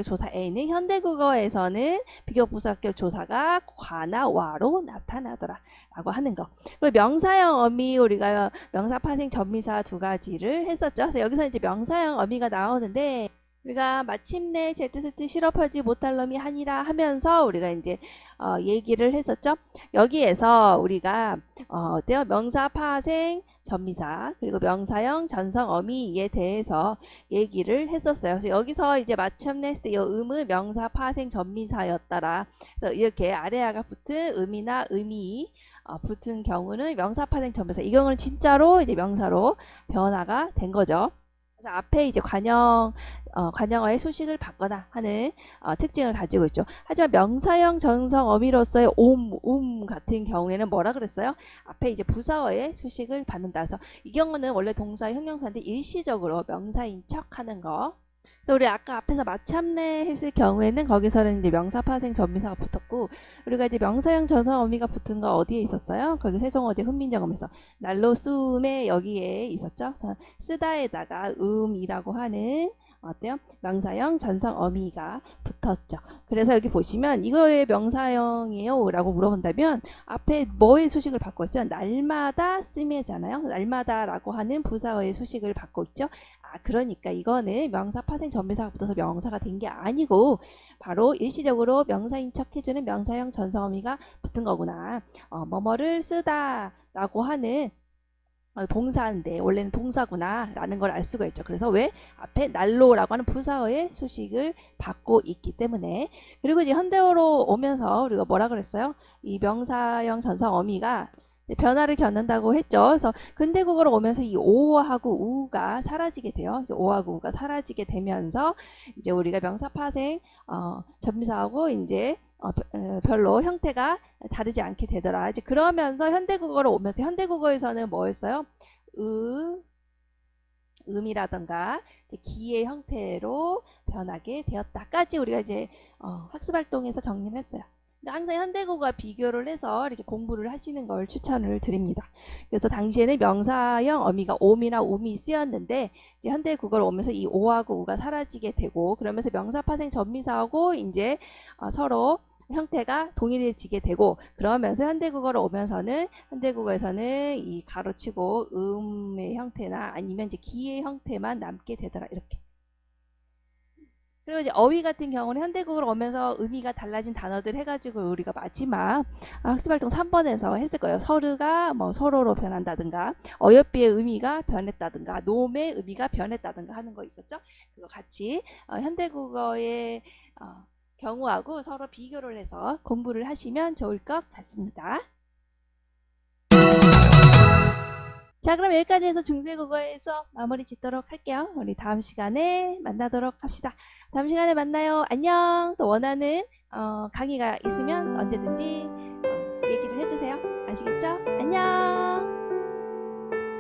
조사에는 현대국어에서는 비교 부사격 조사가 과나 와로 나타나더라 라고 하는 거. 그리고 명사형 어미 우리가 명사 파생 전미사 두 가지를 했었죠. 그래서 여기서 이제 명사형 어미가 나오는데 우리가 마침내 제 뜻을 실업하지 못할 놈이 하니라 하면서 우리가 이제 얘기를 했었죠. 여기에서 우리가 어때요? 명사 파생 전미사 그리고 명사형 전성 어미에 대해서 얘기를 했었어요. 그래서 여기서 이제 마침내 했을 때 이 음은 명사 파생 전미사였더라. 그래서 이렇게 아래아가 붙은 음이나 음이 붙은 경우는 명사 파생 전미사. 이 경우는 진짜로 이제 명사로 변화가 된 거죠. 그래서 앞에 이제 관형어의 수식을 받거나 하는 특징을 가지고 있죠. 하지만 명사형 전성 어미로서의 같은 경우에는 뭐라 그랬어요? 앞에 이제 부사어의 수식을 받는다. 그래서 이 경우는 원래 동사 형용사인데 일시적으로 명사인 척 하는 거. 우리 아까 앞에서 마참내 했을 경우에는 거기서는 이제 명사 파생 전미사가 붙었고 우리가 이제 명사형 전성 어미가 붙은 거 어디에 있었어요? 거기 세종어제 훈민정음에서 날로 쏨에 여기에 있었죠. 쓰다에다가 이라고 하는 어때요? 명사형 전성 어미가 붙었죠. 그래서 여기 보시면 이거의 명사형이에요 라고 물어본다면 앞에 뭐의 수식을 받고 있어요? 날마다 쓰매잖아요. 날마다라고 하는 부사어의 수식을 받고 있죠. 그러니까 이거는 명사 파생 전미사가 붙어서 명사가 된 게 아니고 바로 일시적으로 명사인 척 해주는 명사형 전성 어미가 붙은 거구나. 뭐뭐를 쓰다 라고 하는 동사인데 원래는 동사구나 라는 걸 알 수가 있죠. 그래서 왜? 앞에 날로라고 하는 부사어의 수식을 받고 있기 때문에. 그리고 이제 현대어로 오면서 우리가 뭐라 그랬어요? 이 명사형 전성 어미가 변화를 겪는다고 했죠. 그래서 근대국어로 오면서 이 오하고 우가 사라지게 돼요. 이제 오하고 우가 사라지게 되면서 이제 우리가 명사 파생 전미사하고 이제 별로 형태가 다르지 않게 되더라. 이제 그러면서 현대국어로 오면서 현대국어에서는 뭐였어요? 음이라던가 기의 형태로 변하게 되었다까지 우리가 이제 학습활동에서 정리를 했어요. 항상 현대국어와 비교를 해서 이렇게 공부를 하시는 걸 추천을 드립니다. 그래서 당시에는 명사형 어미가 옴이나 um이 쓰였는데 이제 현대국어로 오면서 이 오하고 우가 사라지게 되고 그러면서 명사 파생 전미사하고 이제 서로 형태가 동일해지게 되고, 그러면서 현대국어로 오면서는 현대국어에서는 이 가로치고 음의 형태나 아니면 이제 기의 형태만 남게 되더라. 이렇게. 그리고 이제 어휘 같은 경우는 현대국어로 오면서 의미가 달라진 단어들 해가지고 우리가 마지막 학습활동 3번에서 했을 거예요. 서류가 뭐 서로로 변한다든가, 어여삐의 의미가 변했다든가, 놈의 의미가 변했다든가 하는 거 있었죠. 그거 같이 현대국어의 경우하고 서로 비교를 해서 공부를 하시면 좋을 것 같습니다. 자, 그럼 여기까지 해서 중세국어의 수업 마무리 짓도록 할게요. 우리 다음 시간에 만나도록 합시다. 다음 시간에 만나요. 안녕. 또 원하는 강의가 있으면 언제든지 얘기를 해주세요. 아시겠죠?